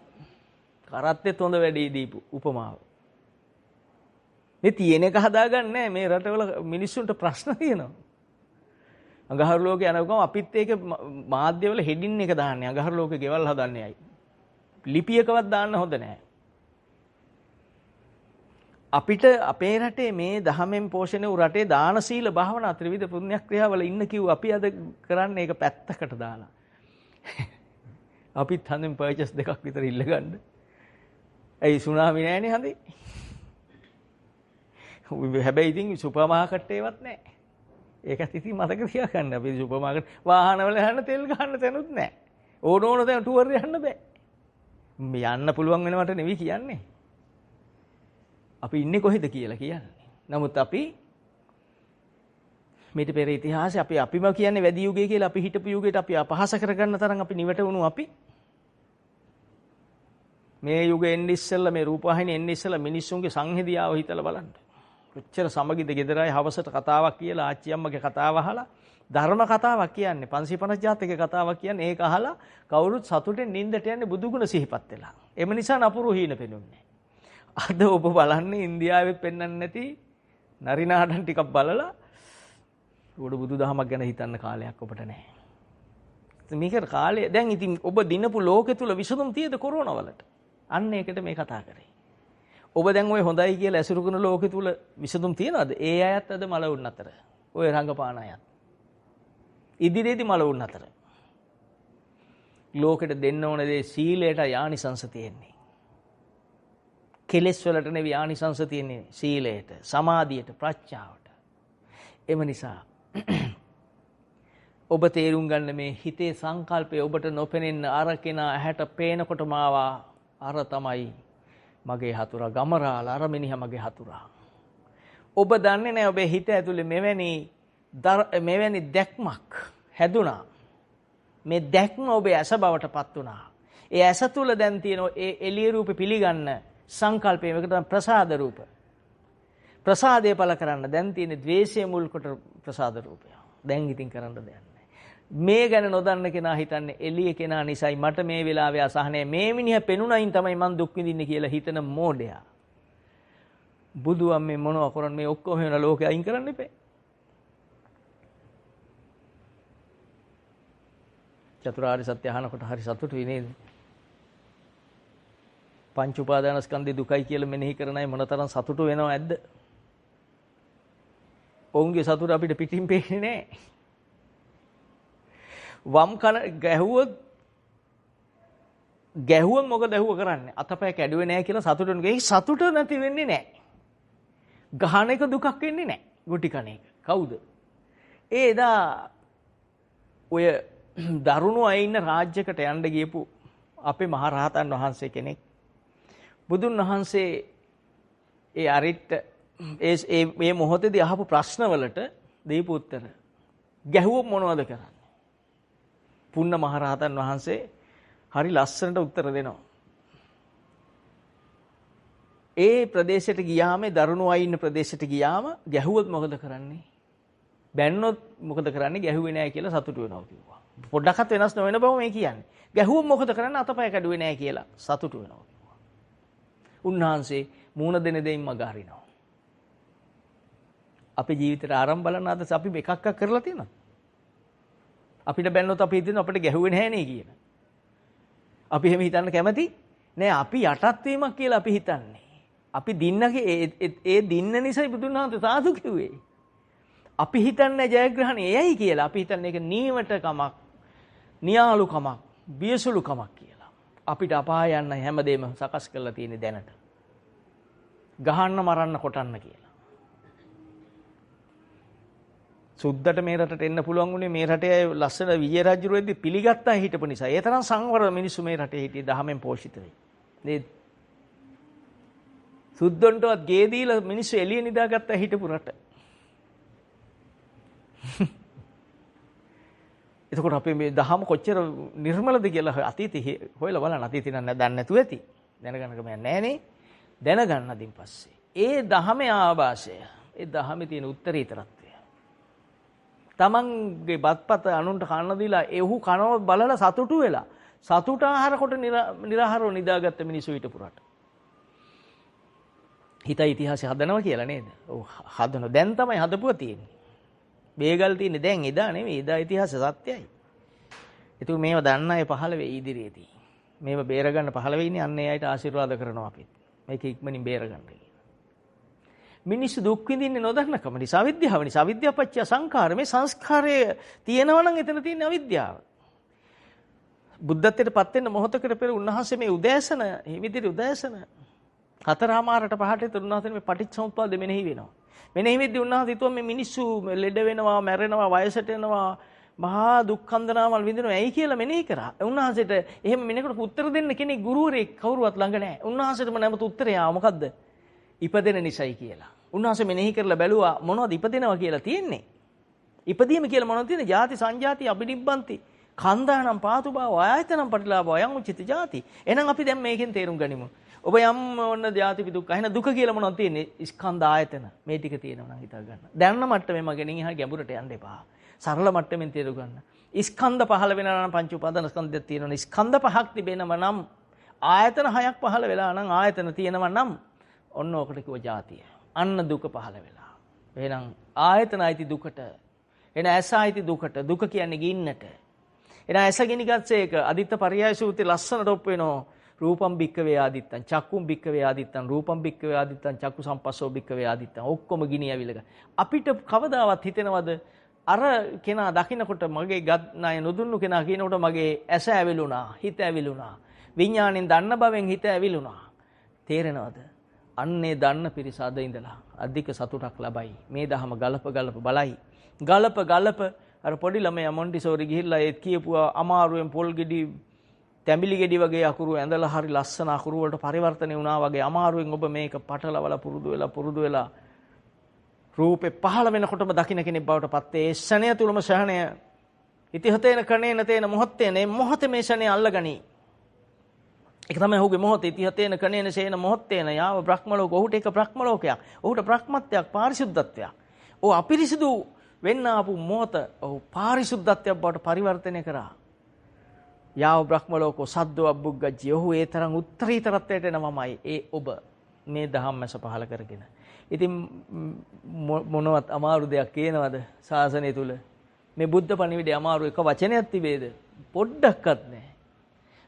කරත්තෙත් හොඳ වැඩේ දීපු උපමාව මේ තියෙන එක හදාගන්න නෑ මේ රටවල මිනිස්සුන්ට ප්‍රශ්න තියෙනවා අඟහරු ලෝකෙ යනකොම අපිත් ඒක මාධ්‍යවල හෙඩින් එක දාන්නේ අඟහරු ලෝකෙ ගෙවල් හදන්නේ අය ලිපියකවත් දාන්න හොඳ නෑ අපිට අපේ රටේ මේ දහමෙන් පෝෂණය වූ රටේ දාන සීල භාවනා ත්‍රිවිධ පුණ්‍ය ක්‍රියාවල ඉන්න කිව්ව අපි අද කරන්නේ ඒක පැත්තකට දාලා. අපිත් හන්දෙන් පර්චේස් දෙකක් විතර ඉල්ල ගන්න. ඇයි සුනාමි නෑනේ හන්දේ? හැබැයි ඉතින් සුපර් මාකට් ඒවත් නෑ. ඒකත් ඉතින් මතක තියාගන්න. අපි සුපර් මාකට් වාහනවල යන්න තෙල් ගන්න තැනුත් නෑ. ඕන තැන ටුවර් යන්න බෑ. යන්න පුළුවන් වෙනවට නෙවෙයි කියන්නේ. අපි ඉන්නේ කොහෙද කියලා කියන්නේ. නමුත් අපි මේට පෙර ඉතිහාසයේ අපිම කියන්නේ වැඩි යුගය කියලා අපි හිටපු යුගයට අපි අපහාස කරගන්න තරම් අපි නිවට වුණු අපි මේ යුගෙ එන්නේ ඉස්සෙල්ලා මේ රූපවාහිනිය එන්නේ ඉස්සෙල්ලා මිනිස්සුන්ගේ සංහිදියාව හිතලා බලන්න. කොච්චර සමගිද ගෙදරයි හවසට කතාවක් කියලා ආච්චි අම්මගේ කතාව අහලා ධර්ම කතාවක් කියන්නේ 550 ජාතකයේ කතාවක් කියන්නේ ඒක අහලා කවුරුත් සතුටෙන් නිින්දට යන්නේ බුදුගුණ සිහිපත් වෙලා. එම නිසා නපුරු හීන පෙනුන්නේ. අද ඔබ බලන්නේ ඉන්දියාවෙත් පෙන්වන්නේ නැති නරිනාඩන් ටිකක් බලලා උඩ බුදුදහමක් ගැන හිතන්න කාලයක් ඔබට නැහැ. මේක කාලය දැන් ඉතින් ඔබ දිනපු ලෝකෙ තුල විසඳුම් තියෙද කොරෝනා වලට? අන්න ඒකට මේ කතා කරේ. ඔබ දැන් ওই හොඳයි කියලා ඇසුරු කරන ලෝකෙ තුල විසඳුම් තියනවද? ඒ අයත් අද මලවුන් අතර. ওই රංගපාන අයත්. ඉදිරියේදී මලවුන් අතර. ලෝකෙට දෙන්න ඕන දේ සීලයට යානිසංස තියෙන්නේ. කෙලෙස් වලට නෙවෙයි ආනිසංස තියෙන්නේ සීලයට, සමාධියට, ප්‍රඥාවට. එම නිසා ඔබ තේරුම් ගන්න මේ හිතේ සංකල්පය ඔබට නොපෙනෙන්න අර කෙනා ඇහැට පේනකොටම ආවා අර තමයි මගේ හතුරා ගමරාලා අර මිනිහා මගේ හතුරා. ඔබ දන්නේ නැහැ ඔබේ හිත ඇතුලේ මෙවැනි දැක්මක් හැදුනා. මේ දැක්ම ඔබේ ඇස බවට පත් වුණා. ඒ ඇස තුල දැන් තියෙන ඒ එළිය රූප පිළිගන්න සංකල්පය මේක තමයි ප්‍රසාද රූප. ප්‍රසාදය පළ කරන්න දැන් තියෙන ද්වේෂය මුල් කොට ප්‍රසාද රූපය. දැන් ඉතින් කරන්න දෙයක් නැහැ. මේ ගැන නොදන්න කෙනා හිතන්නේ එළිය කෙනා නිසයි මට මේ වෙලාවේ අසහනය මේ මිනිහා පෙනුනයින් තමයි මං දුක් විඳින්නේ කියලා හිතන මෝඩයා. බුදුන් මේ මොනවා කරන්නේ මේ ඔක්කොම වෙන ලෝකෙ අයින් කරන්න එපේ. චතුරාර්ය සත්‍ය අහනකොට හරි සතුටුයි නේද? පංච උපාදානස්කන්ධේ දුකයි කියලා මෙනෙහි කරන අය මොනතරම් සතුටු වෙනව ඇද්ද? ඔවුන්ගේ සතුට අපිට පිටින් පේන්නේ නැහැ. වම් කන ගැහුවොත් මොකද ඇහුව කරන්නේ? අතපය කැඩුවේ නැහැ කියලා සතුටුන ගේ සතුට නැති වෙන්නේ නැහැ. ගහන එක දුකක් වෙන්නේ නැහැ. ගුටි කන එක. කවුද? ඒ එදා ඔය දරුණු අය ඉන්න රාජ්‍යයකට යන්න ගියපු අපේ මහරහතන් වහන්සේ කෙනෙක් බුදුන් වහන්සේ ඒ අරිට මේ මොහොතේදී අහපු ප්‍රශ්නවලට දීපු උත්තර ගැහුවොත් මොනවද කරන්නේ? පුන්න මහරහතන් වහන්සේ හරි ලස්සනට උත්තර දෙනවා. ඒ ප්‍රදේශයට ගියාම දරුණු අය ඉන්න ප්‍රදේශයට ගියාම ගැහුවොත් මොකද කරන්නේ? බැන්නොත් මොකද කරන්නේ? ගැහුවේ නැහැ කියලා සතුටු වෙනවා කිව්වා. පොඩ්ඩක්වත් වෙනස් නොවන බව මේ කියන්නේ. ගැහුවොත් මොකද කරන්නේ? අතපය කැඩුවේ නැහැ කියලා සතුටු වෙනවා. උන්වහන්සේ මූණ දෙන දෙයින් මග හරිනවා. අපේ ජීවිතේට ආරම්භ බලන්න අද අපි එකක් කරලා තියෙනවා. අපිට බැන්නොත් අපි හිතන්නේ අපිට ගැහුවේ නැහැ නේ කියන. අපි එහෙම හිතන්න කැමති නෑ. අපි යටත් වීමක් කියලා අපි හිතන්නේ. අපි දින්නගේ ඒ දින්න නිසායි බුදුන් වහන්සේ සාදු කිව්වේ. අපි හිතන්නේ ජයග්‍රහණය එයයි කියලා. අපි හිතන්නේ ඒක නීවටකමක්, නියාලුකමක්, බියසුලුකමක් කියලා. අපිට අපාය යන්න හැමදේම සකස් කරලා තියෙන දැනට. ගහන්න මරන්න කොටන්න කියලා. සුද්දට මේ රටට එන්න පුළුවන් උනේ මේ රටේ ලස්සන විජය රජු වෙද්දි පිළිගත්තා හිටපු නිසා. ඒ තරම් සංවර මිනිස්සු මේ රටේ හිටියේ දහමෙන් පෝෂිත වෙයි. නේද? සුද්දන්ටවත් ගේ දීලා මිනිස්සු එළිය නිදාගත්තා හිටපු රට. එතකොට අපි මේ දහම කොච්චර නිර්මලද කියලා අතීතේ හොයලා බලන්න. අතීතේ නම් දන්නේ නැතුව ඇති. දැනගන්න කම නැහැ දැනගන්න අදින් පස්සේ. ඒ දහමේ ආభాෂය, ඒ දහමේ තියෙන උත්තරීතරත්වය. තමන්ගේ බත්පත අනුන්ට කන්න දීලා එහු කනව බලලා සතුටු වෙලා සතුට ආහාර කොට නිරාහාරව නිදාගත්ත මිනිස්සු හිටපු රට. හිත ඉතිහාසය හදනවා කියලා නේද? ඔව් හදන. දැන් තමයි හදපුවා තියෙන්නේ. බේගල් තියෙන්නේ දැන් එදා නෙවෙයි. එදා ඉතිහාසය සත්‍යයි. ඒක මේව දන්න අය පහළ වෙයි ඉදිරියේදී. මේව බේරගන්න පහළ වෙන්නේ අන්න ඒ අයට ආශිර්වාද කරනවා අපි. මේක ඉක්මනින් බේරගන්න කියලා. මිනිස්සු දුක් විඳින්නේ නොදන්නකම නිසා. අවිද්‍යාව නිසා. අවිද්‍යාව පත්‍ය සංඛාර. මේ සංස්කාරය තියෙනවා නම් එතන තියෙන අවිද්‍යාව. බුද්ධත්වයට පත් වෙන්න මොහොතකට පෙර උන්වහන්සේ මේ උදෑසන, මේ විදිහට උදෑසන 4:00ට 5ට උන්වහන්සේ මේ පටිච්චසමුප්පාද මෙනෙහි වෙනවා. මෙනෙහි වෙද්දී උන්වහන්සේ හිතුවා මේ මිනිස්සු ලෙඩ වෙනවා, මැරෙනවා, වයසට එනවා, මහා දුක්ඛන්දනාවල් විඳිනවා. ඇයි කියලා මෙනෙහි කරා. උන්වහන්සේට එහෙම මෙනෙකට උත්තර දෙන්න කෙනෙක් ගුරුවරයෙක් කවුරුවත් ළඟ නැහැ. උන්වහන්සේටම නැමත උත්තරය මොකද්ද? ඉපදෙන නිසයි කියලා. උන්වහන්සේ මෙනෙහි කරලා බැලුවා මොනවද ඉපදෙනවා කියලා තියෙන්නේ. ඉපදීම කියලා මොනවද තියෙන්නේ? ජාති සංජාති අබිනිබ්බන්ති. කන්දානම් පාතුභාව ආයතනම් පටිලාභ අයං උචිත ජාති. එහෙනම් අපි දැන් මේකෙන් තේරුම් ගනිමු. ඔබ යම් ඔන්න ජාති දුක්ඛ. එහෙනම් දුක කියලා මොනවද තියෙන්නේ? ස්කන්ධ ආයතන. මේ ටික තියෙනවා නම් හිතා ගන්න. දැනන මට්ටමේ මගෙන් එහා ගැඹුරට යන්න එපා. සරල මට්ටමින් තේරුම් ගන්න. ස්කන්ධ පහළ වෙනවා නම් පංච උපාදාන ස්කන්ධයක් තියෙනවා. ස්කන්ධ පහක් තිබෙනව නම් ආයතන හයක් පහළ වෙලා නම් ආයතන තියෙනවා නම් ඔන්න ඔකට කිව්ව ජාතිය. අන්න දුක පහළ වෙලා. එහෙනම් ආයතන අයිති දුකට. එන ඇස අයිති දුකට. දුක කියන්නේ ගින්නට. එන ඇස ගිනිගත්සේ එක අදිත්ත පරියාය සූත්‍රයේ ලස්සනට ඔප් වෙනවා. රූපම් භික්කවේ ආදිත්තං චක්කුම් භික්කවේ ආදිත්තං රූපම් භික්කවේ ආදිත්තං චක්කු සම්පස්සෝ භික්කවේ ආදිත්තං ඔක්කොම ගිනි ඇවිලක. අපිට කවදාවත් හිතෙනවද අර කෙනා දකින්නකොට මගේ ගත් ණය නොදුන්නු කෙනා කියනකොට මගේ ඇස ඇවිලුණා, හිත ඇවිලුණා. විඥාණයෙන් දන්න බවෙන් හිත ඇවිලුණා. තේරෙනවද? අන්නේ දන්න පිරිස අද ඉඳලා අධික සතුටක් ලබයි. මේ දහම ගලප බලයි. ගලප අර පොඩි ළමයා මොන්ටිසෝරි ගිහිල්ලා ඒත් කියපුවා අමාරුවෙන් පොල් ගෙඩි තැඹිලි ගෙඩි වගේ අකුරු ඇඳලා හරි ලස්සන අකුරු වලට පරිවර්තනය වුණා වගේ අමාරුවෙන් ඔබ මේක පටලවලා පුරුදු වෙලා රූපේ පහළ වෙනකොටම දකින්න කෙනෙක් බවට පත් වේ. ඒ ශණය තුලම ශහණය ඉතිහතේන කණේන තේන මොහොත්තේන මේ මොහොතේ මේ ශණය අල්ලගනි. ඒක තමයි ඔහුගේ මොහොත. ඉතිහතේන කණේන ශේන මොහොත්තේන යාව බ්‍රහ්ම ලෝක. ඔහුට ඒක බ්‍රහ්ම ලෝකයක්. ඔහුට බ්‍රහ්මත්වයක්, පාරිශුද්ධත්වයක්. ඔහු අපිරිසිදු වෙන්න ආපු මොහොත ඔහු පාරිශුද්ධත්වයක් බවට පරිවර්තනය කරා. යාව බ්‍රහ්ම ලෝකෝ සද්දෝ අබ්බුග්ගජ්ජි. ඔහු ඒ තරම් උත්තරීතරත්වයට එනවමයි. ඒ ඔබ මේ ධම්මස පහල කරගෙන. ඉතින් මොනවත් අමාරු දෙයක් කියනවද ශාසනය තුල? මේ බුද්ධ පණිවිඩය අමාරු එක වචනයක් තිබේද? පොඩ්ඩක්වත් නැහැ.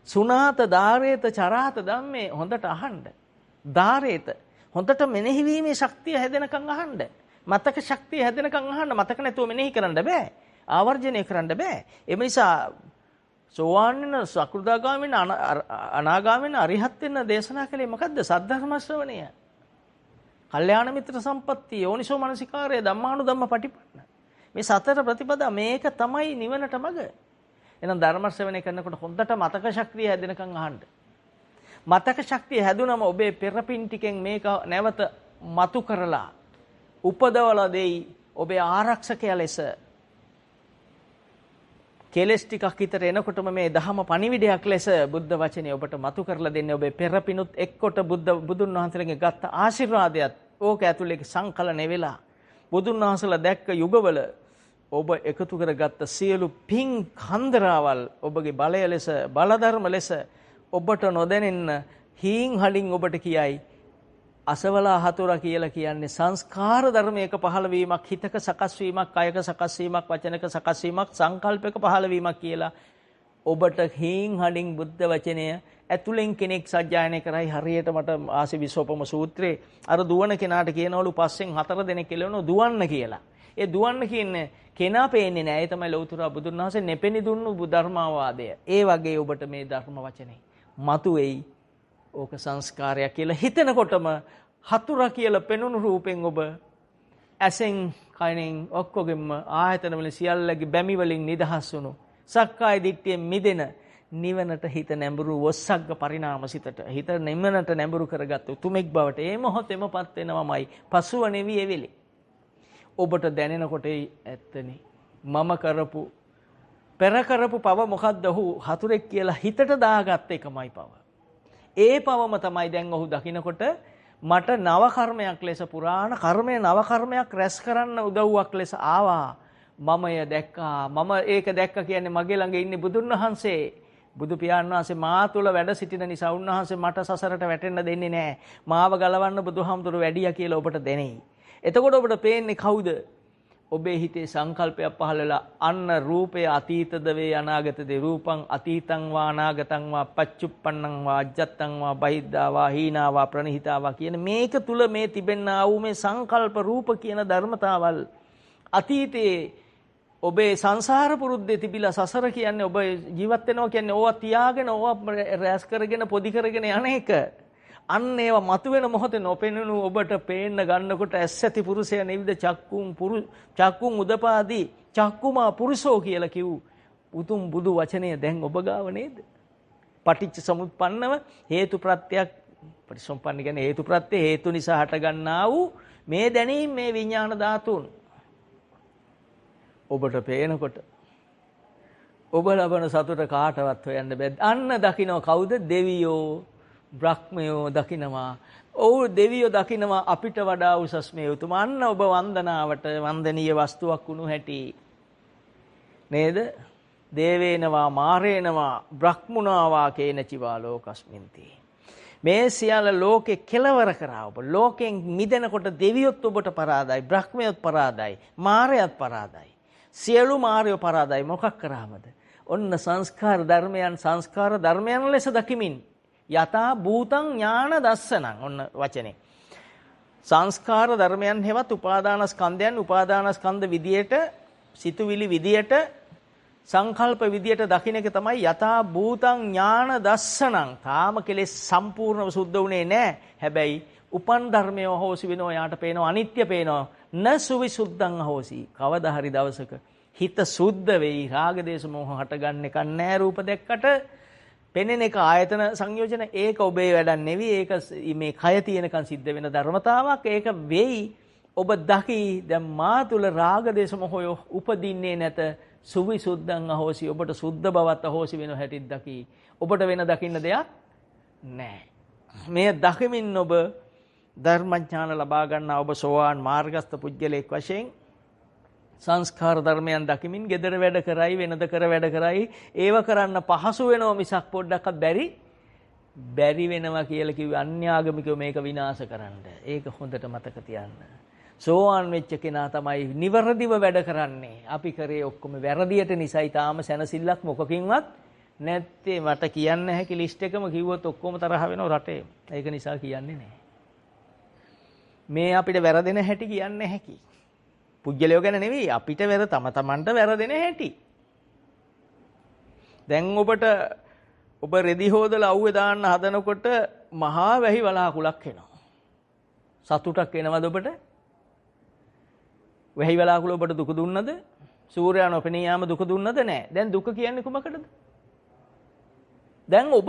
සුනාත ධාරේත චරාත ධම්මේ හොඳට අහන්න. ධාරේත හොඳට මෙනෙහි වීමේ ශක්තිය හැදෙනකන් අහන්න. මතක ශක්තිය හැදෙනකන් අහන්න. මතක නැතුව මෙනෙහි කරන්න බෑ. ආවර්ජනය කරන්න බෑ. ඒ නිසා සෝවාන් වෙන සකෘදාගාමී වෙන අනාගාමී වෙන අරිහත් වෙන දේශනා කලේ මොකද්ද? සද්ධර්ම ශ්‍රවණය. කල්යාණ මිත්‍ර සම්පත්තිය, යෝනිසෝ මනසිකාරය, ධම්මානුධම්ම පටිපන්න. මේ සතර ප්‍රතිපදා මේක තමයි නිවනට මඟ. එහෙනම් ධර්ම ශ්‍රවණය කරනකොට හොඳට මතක ශක්තිය හැදෙනකන් අහන්න. මතක ශක්තිය හැදුනම ඔබේ පෙරපින් ටිකෙන් මේක නැවත මතු කරලා උපදවලා දෙයි ඔබේ ආරක්ෂකයා ලෙස. කෙලස් ටිකක් විතර එනකොටම මේ ධහම පණිවිඩයක් ලෙස බුද්ධ වචනේ ඔබට මතු කරලා දෙන්නේ ඔබේ පෙරපිනුත් එක්කොට බුදුන් වහන්සේලගේ ගත්ත ආශිර්වාදයත් ඕක ඇතුලේ සංකලනය වෙලා බුදුන් වහන්සේලා දැක්ක යුගවල ඔබ එකතු කරගත්ත සියලු පින් කන්දරාවල් ඔබගේ බලය ලෙස බලධර්ම ලෙස ඔබට නොදැනෙන්න හීන් හලින් ඔබට කියයි. අසවලා හතුරා කියලා කියන්නේ සංස්කාර ධර්මයක පහළ වීමක්, හිතක සකස් වීමක්, කයක සකස් වීමක්, වචනක සකස් වීමක්, සංකල්පයක පහළ වීමක් කියලා ඔබට හීන් හලින් බුද්ධ වචනය ඇතුලෙන් කෙනෙක් සජ්ජායනය කරයි. හරියට මට ආසි විසෝපම සූත්‍රයේ අර දුවන කෙනාට කියනවලු පස්සෙන් 4 දෙනෙක් කියලානෝ දුවන්න කියලා. ඒ දුවන්න කියන්නේ කෙනා පේන්නේ නැහැ. ඒ තමයි ලෞතර බුදුන් වහන්සේ නෙපෙනි දුන්නු ධර්මාවාදය. ඒ වගේ ඔබට මේ ධර්ම වචනේ මතුවේයි. ඕක සංස්කාරයක් කියලා හිතෙනකොටම හතුරා කියලා පෙනුණු රූපෙන් ඔබ ඇසෙන් කනෙන් ඔක්කොගෙම ආයතන වල සියල්ලගේ බැමි වලින් නිදහස් වුණු සක්කාය දිට්ඨියෙන් මිදෙන නිවනට හිත නැඹුරු වස්සග්ග පරිණාම සිතට හිත නිවනට නැඹුරු කරගත්තු තුමෙක් බවට ඒ මොහොතෙමපත් වෙනවමයි. පසුව නෙවි එවෙලි. ඔබට දැනෙනකොට ඇත්තනේ මම කරපු පෙර කරපු පව මොකද්ද? ඔහු හතුරෙක් කියලා හිතට දාගත්ත එකමයි පව. ඒ පවම තමයි දැන් ඔහු දකින්නකොට මට නව කර්මයක් ලෙස පුරාණ කර්මය නව කර්මයක් රැස් කරන්න උදව්වක් ලෙස ආවා. මමය දැක්කා. මම ඒක දැක්ක කියන්නේ මගේ ළඟ ඉන්නේ බුදුන් වහන්සේ. බුදු පියාණන් වහන්සේ මා තුළ වැඩ සිටින නිසා උන්වහන්සේ මට සසරට වැටෙන්න දෙන්නේ නැහැ. මාව ගලවන්න බුදුහාමුදුරු වැඩියා කියලා ඔබට දැනෙයි. එතකොට ඔබට පේන්නේ කවුද? ඔබේ හිතේ සංකල්පයක් පහළ වෙලා අන්න රූපය අතීතද වේ අනාගතද රූපං අතීතං වා අනාගතං වා පච්චුප්පන්නං වා අජ්ජත්තං වා බහිද්ධා වා හීනා වා ප්‍රණහිතා වා කියන මේක තුල මේ තිබෙනා වූ මේ සංකල්ප රූප කියන ධර්මතාවල් අතීතයේ ඔබේ සංසාර පුරුද්දේ තිබිලා සසර කියන්නේ ඔබ ජීවත් වෙනවා කියන්නේ ඕවා තියාගෙන ඕවා රැස් කරගෙන පොදි කරගෙන යන එක. අන්න ඒවා මතුවෙන මොහොතේ නොපෙනුණු ඔබට පේන්න ගන්නකොට ඇස්සැති පුරුෂය නෙවිද චක්කුම් උදපාදී චක්කුමා පුරුෂෝ කියලා කිව් උතුම් බුදු වචනය දැන් ඔබ ගාව නේද? පටිච්ච සමුප්පන්නව හේතු ප්‍රත්‍යක් පරිසම්පන්න කියන්නේ හේතු ප්‍රත්‍ය හේතු නිසා හට ගන්නා වූ මේ දැනීම මේ විඥාන ධාතුන් ඔබට පේනකොට ඔබ ලබන සතුට කාටවත් හොයන්න බෑ. අන්න දකින්න කවුද? දෙවියෝ බ්‍රහ්මයෝ දකින්නවා. ඔව් දෙවියෝ දකින්නවා අපිට වඩා උසස් මේ උතුම. අන්න ඔබ වන්දනාවට වන්දනීය වස්තුවක් වුණු හැටි නේද? දේවේනවා මාරේනවා බ්‍රහ්මුණාවා කේනචිවා ලෝකස්මින්ති. මේ සියල්ල ලෝකේ කෙලවර කරා ඔබ. ලෝකෙන් මිදෙනකොට දෙවියොත් ඔබට පරාදයි, බ්‍රහ්මයොත් පරාදයි, මාරයත් පරාදයි. සියලු මාරයෝ පරාදයි. මොකක් කරාමද? ඔන්න සංස්කාර ධර්මයන් ලෙස දකිමින් යතා භූතං ඥාන දස්සනං. ඔන්න වචනේ. සංස්කාර ධර්මයන් හෙවත් උපාදානස්කන්ධ විදියට, සිතුවිලි විදියට, සංකල්ප විදියට දකින්න එක තමයි යතා භූතං ඥාන දස්සනං. තාම කෙලෙස් සම්පූර්ණව සුද්ධ වුණේ නැහැ. හැබැයි උපන් ධර්මය හොසි වෙනවා. යාට පේනවා අනිත්‍ය පේනවා. නසුවිසුද්ධං හොසි. කවදා හරි දවසක හිත සුද්ධ වෙයි. රාග දේශ මොහ හටගන්න එක නෑ. රූප දැක්කට පෙනෙන එක ආයතන සංයෝජන ඒක ඔබේ වැඩක් නෙවෙයි. ඒක මේ කය තියෙනකන් සිද්ධ වෙන ධර්මතාවක්. ඒක වෙයි. ඔබ දකි දැන් මා තුල රාග දේශ මොහය උපදින්නේ නැත. සුවිසුද්ධං අහෝසි. ඔබට සුද්ධ බවත් අහෝසි වෙන හැටිත් දකි. ඔබට වෙන දකින්න දෙයක් නැහැ. මේ දකිමින් ඔබ ධර්මඥාන ලබා ගන්නා ඔබ සෝවාන් මාර්ගස්ත පුජ්‍යලෙක් වශයෙන් සංස්කාර ධර්මයන් දකිමින් gedara වැඩ කරයි වෙනද කර වැඩ කරයි ඒව කරන්න පහසු වෙනව මිසක් පොඩ්ඩක්වත් බැරි වෙනවා කියලා කිව්වේ අන්‍යාගමිකව මේක විනාශ කරන්න. ඒක හොඳට මතක තියාගන්න. සෝවාන් වෙච්ච කෙනා තමයි නිවැරදිව වැඩ කරන්නේ. අපි කරේ ඔක්කොම වැරදියට නිසායි තාම සැනසෙල්ලක් මොකකින්වත් නැත්තේ. මට කියන්න හැකි ලිස්ට් එකම කිව්වොත් ඔක්කොම තරහ වෙනව රටේ. ඒක නිසා කියන්නේ නැහැ. මේ අපිට වැරදෙන හැටි කියන්න හැකි. පුජ්‍යලයෝ ගැන නෙවෙයි අපිට තමන්ට වැරදෙන හැටි. දැන් ඔබ රෙදි හොදලා අවුවේ දාන්න හදනකොට මහා වැහි වලාකුලක් එනවා. සතුටක් එනවද ඔබට? වැහි වලාකුල ඔබට දුක දුන්නද? සූර්යයා නොපෙනී යාම දුක දුන්නද? නැහැ. දැන් දුක කියන්නේ කුමකටද? දැන් ඔබ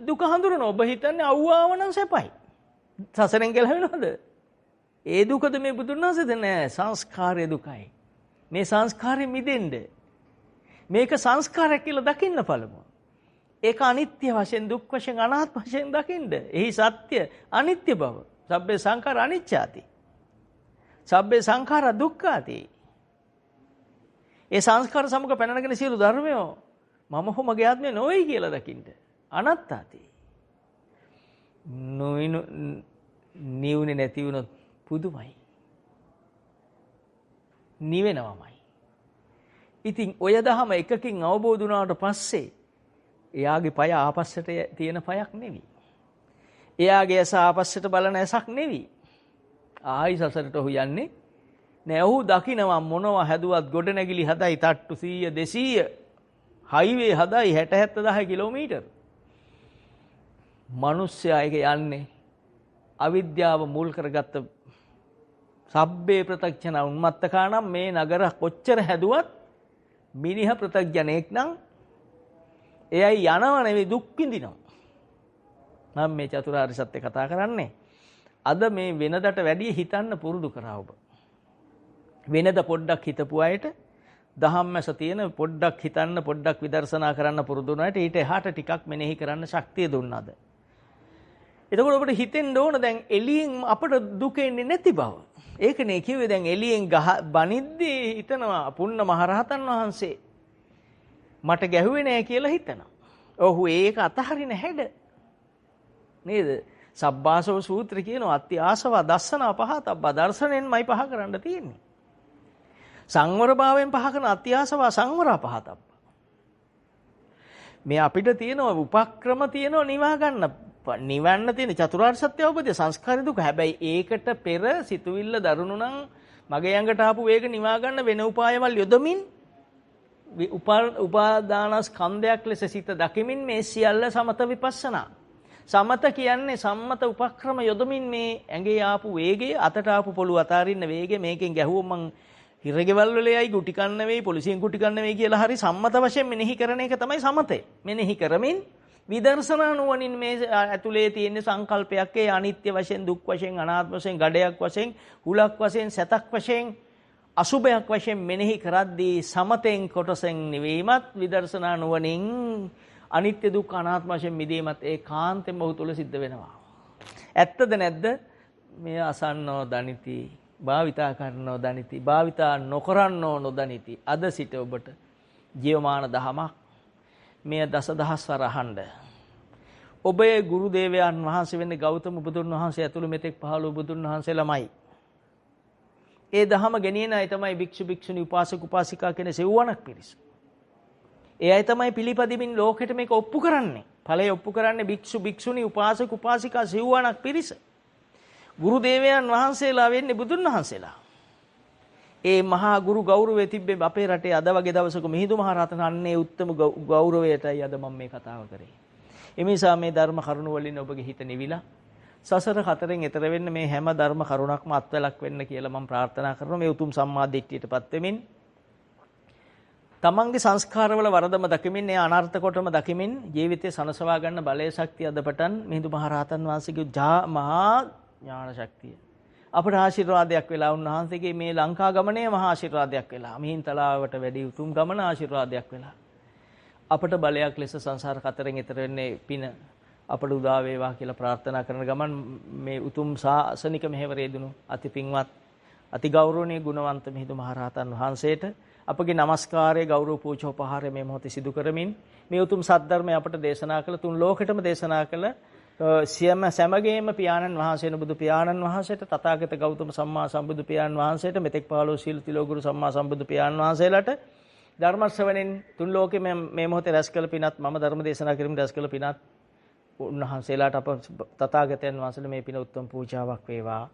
දුක හඳුනන ඔබ හිතන්නේ අවුවාව නම් සැපයි. සසරෙන් ගැලවෙනවද? ඒ දුකද මේ බුදුන් වහන්සේද? නෑ. සංස්කාරය දුකයි. මේ සංස්කාරයෙන් මිදෙන්න මේක සංස්කාරයක් කියලා දකින්න පළමුව. ඒක අනිත්‍ය වශයෙන්, දුක් වශයෙන්, අනාත්ම වශයෙන් දකින්න. එහි සත්‍ය අනිත්‍ය බව. සබ්බේ සංඛාර අනිච්චාති. සබ්බේ සංඛාර දුක්ඛාති. ඒ සංස්කාර සමග පැනනගෙන සියලු ධර්මයෝ මම හෝ මගේ ආත්මය නොවේ කියලා දකින්න. අනත්තාති. නිවුනේ නැති වුණොත් පුදුමයි. නිවෙනවමයි. ඉතින් ඔය දහම එකකින් අවබෝධ වුණාට පස්සේ එයාගේ පය ආපස්සට තියෙන පයක් නෙවෙයි. එයාගේ ඇස ආපස්සට බලන ඇසක් නෙවෙයි. ආයි සසරට ඔහු යන්නේ නෑ. ඔහු දකිනවා මොනවා හැදුවත් ගොඩනැගිලි හදයි තට්ටු 100 200 හයිවේ හදයි 60 70 කිලෝමීටර්. මිනිස්සයා එක යන්නේ අවිද්‍යාව මුල් කරගත්ත සබ්බේ ප්‍රත්‍යක්ෂණ උන්මත්තකා නම් මේ නගර කොච්චර හැදුවත් මිනිහ ප්‍රත්‍යක්ෂණෙක් නම් එයයි යනව නෙවෙයි දුක් විඳිනවා. මම මේ චතුරාර්ය සත්‍ය කතා කරන්නේ. අද මේ වෙනදට වැඩිය හිතන්න පුරුදු කරා ඔබ. වෙනද පොඩ්ඩක් හිතපු අයට දහම්මැස තියෙන පොඩ්ඩක් හිතන්න පොඩ්ඩක් විදර්ශනා කරන්න පුරුදු වුණාට ඊට එහාට ටිකක් මෙනෙහි කරන්න ශක්තිය දුන්නාද? එතකොට අපිට හිතෙන්න ඕන දැන් එළියෙන් අපට දුක එන්නේ නැති බව. ඒකනේ කිව්වේ දැන් එළියෙන් බනිද්දී හිතනවා පුන්න මහරහතන් වහන්සේ මට ගැහුවේ නෑ කියලා හිතනවා. ඔහු ඒක අතහරින හැඩ නේද? සබ්බාසව සූත්‍රය කියනවා අත්‍ය ආසව දස්සන පහතබ්බ දර්ශනෙන්මයි පහ කරන්න තියෙන්නේ. සංවරභාවයෙන් පහ කරන අත්‍යාසව සංවරා පහතබ්බ. මේ අපිට තියෙන උපක්‍රම තියෙනවා නිවා ගන්න. නිවන්න තියෙන චතුරාර්ය සත්‍ය අවබෝධය සංස්කාර දුක. හැබැයි ඒකට පෙර සිතුවිල්ල දරුණු නම් මගේ යඟට ආපු වේග නිවා ගන්න වෙන උපායවල් යොදමින් උපාදානස්කන්ධයක් ලෙස සිත දකිමින් මේ සියල්ල සමත විපස්සනා. සමත කියන්නේ සම්මත උපක්‍රම යොදමින් මේ ඇඟේ ආපු වේගය, අතට ආපු පොළු අතාරින්න වේගය, මේකෙන් ගැහුවොත් මං හිරගෙවල් වල යයි ගුටි කන්න වෙයි, පොලිසියෙන් ගුටි කන්න වෙයි කියලා හරි සම්මත වශයෙන් මෙනෙහි කරන එක තමයි සමතේ. මෙනෙහි කරමින් විදර්ශනා නුවණින් මේ ඇතුලේ තියෙන සංකල්පයක් ඒ අනිත්‍ය වශයෙන්, දුක් වශයෙන්, අනාත්ම වශයෙන්, ගඩයක් වශයෙන්, හුලක් වශයෙන්, සතක් වශයෙන්, අසුභයක් වශයෙන් මෙනෙහි කරද්දී සමතෙන් කොටසෙන් නිවීමත් විදර්ශනා නුවණින් අනිත්‍ය දුක්ඛ අනාත්ම වශයෙන් මිදීමත් ඒකාන්තයෙන්ම ඔහු තුල සිද්ධ වෙනවා. ඇත්තද නැද්ද? මේ අසන්නෝ දනිති, භාවිතා කරනෝ දනිති, භාවිතා නොකරනෝ නොදනිති. අද සිට ඔබට ජීවමාන දහමක් මේ දසදහස්වර අහන්න. ඔබේ ගුරු දේවයන් වහන්සේ වෙන්නේ ගෞතම බුදුන් වහන්සේ ඇතුළු මෙතෙක් පහළ වූ බුදුන් වහන්සේ ළමයි. ඒ දහම ගෙනියන අය තමයි භික්ෂු භික්ෂුණී උපාසක උපාසිකා කියන සෙව්වණක් පිරිස. ඒ අය තමයි පිළිපදිමින් ලෝකෙට මේක ඔප්පු කරන්නේ. ඵලය ඔප්පු කරන්නේ භික්ෂු භික්ෂුණී උපාසක උපාසිකා සෙව්වණක් පිරිස. ගුරු දේවයන් වහන්සේලා වෙන්නේ බුදුන් වහන්සේලා. ඒ මහා ගුරු ගෞරවය තිබ්බේ අපේ රටේ අද වගේ දවසක මිහිඳු මහ රහතන් අන්නේ උත්තම ගෞරවයටයි අද මම මේ කතාව කරේ. ඒ නිසා මේ ධර්ම කරුණ වලින් ඔබගේ හිත නිවිලා සසර හතරෙන් එතර වෙන්න මේ හැම ධර්ම කරුණක්ම අත්වලක් වෙන්න කියලා මම ප්‍රාර්ථනා කරනවා. මේ උතුම් සම්මා දිට්ඨියටපත් වෙමින් තමන්ගේ සංස්කාරවල වරදම දකිමින්, ඒ අනර්ථ කොටම දකිමින් ජීවිතය සනසවා ගන්න බලය ශක්තිය අද පටන් මිහිඳු මහ රහතන් වහන්සේගේ මහා ඥාන ශක්තිය අපට ආශිර්වාදයක් වෙලා, උන්වහන්සේගේ මේ ලංකා ගමනේ මහා ආශිර්වාදයක් වෙලා, මිහින්තලාවට වැඩි උතුම් ගමන ආශිර්වාදයක් වෙලා අපට බලයක් ලෙස සංසාර කතරෙන් එතර වෙන්නේ පින අපට උදා වේවා කියලා ප්‍රාර්ථනා කරන ගමන් මේ උතුම් ශාසනික මෙහෙවරේ දුණු අති පින්වත් අති ගෞරවනීය ගුණවන්ත මිහිඳු මහ රහතන් වහන්සේට අපගේ নমස්කාරය, ගෞරව පූජෝපහාරය මේ මොහොතේ සිදු කරමින් මේ උතුම් සද්ධර්මය අපට දේශනා කළ, තුන් ලෝකෙටම දේශනා කළ සෑමගේම පියාණන් වහන්සේන බුදු පියාණන් වහන්සේට, තථාගත ගෞතම සම්මා සම්බුදු පියාණන් වහන්සේට, මෙතෙක් පහළ වූ සීල තිලෝගුරු සම්මා සම්බුදු පියාණන් වහන්සේලාට ධර්ම ශ්‍රවණෙන් තුන් ලෝකෙ මේ මොහොතේ රැස් කළ පිනත්, මම ධර්ම දේශනා කිරීම රැස් කළ පිනත් උන්වහන්සේලාට අප තථාගතයන් වහන්සේලා මේ පින උත්තම පූජාවක් වේවා.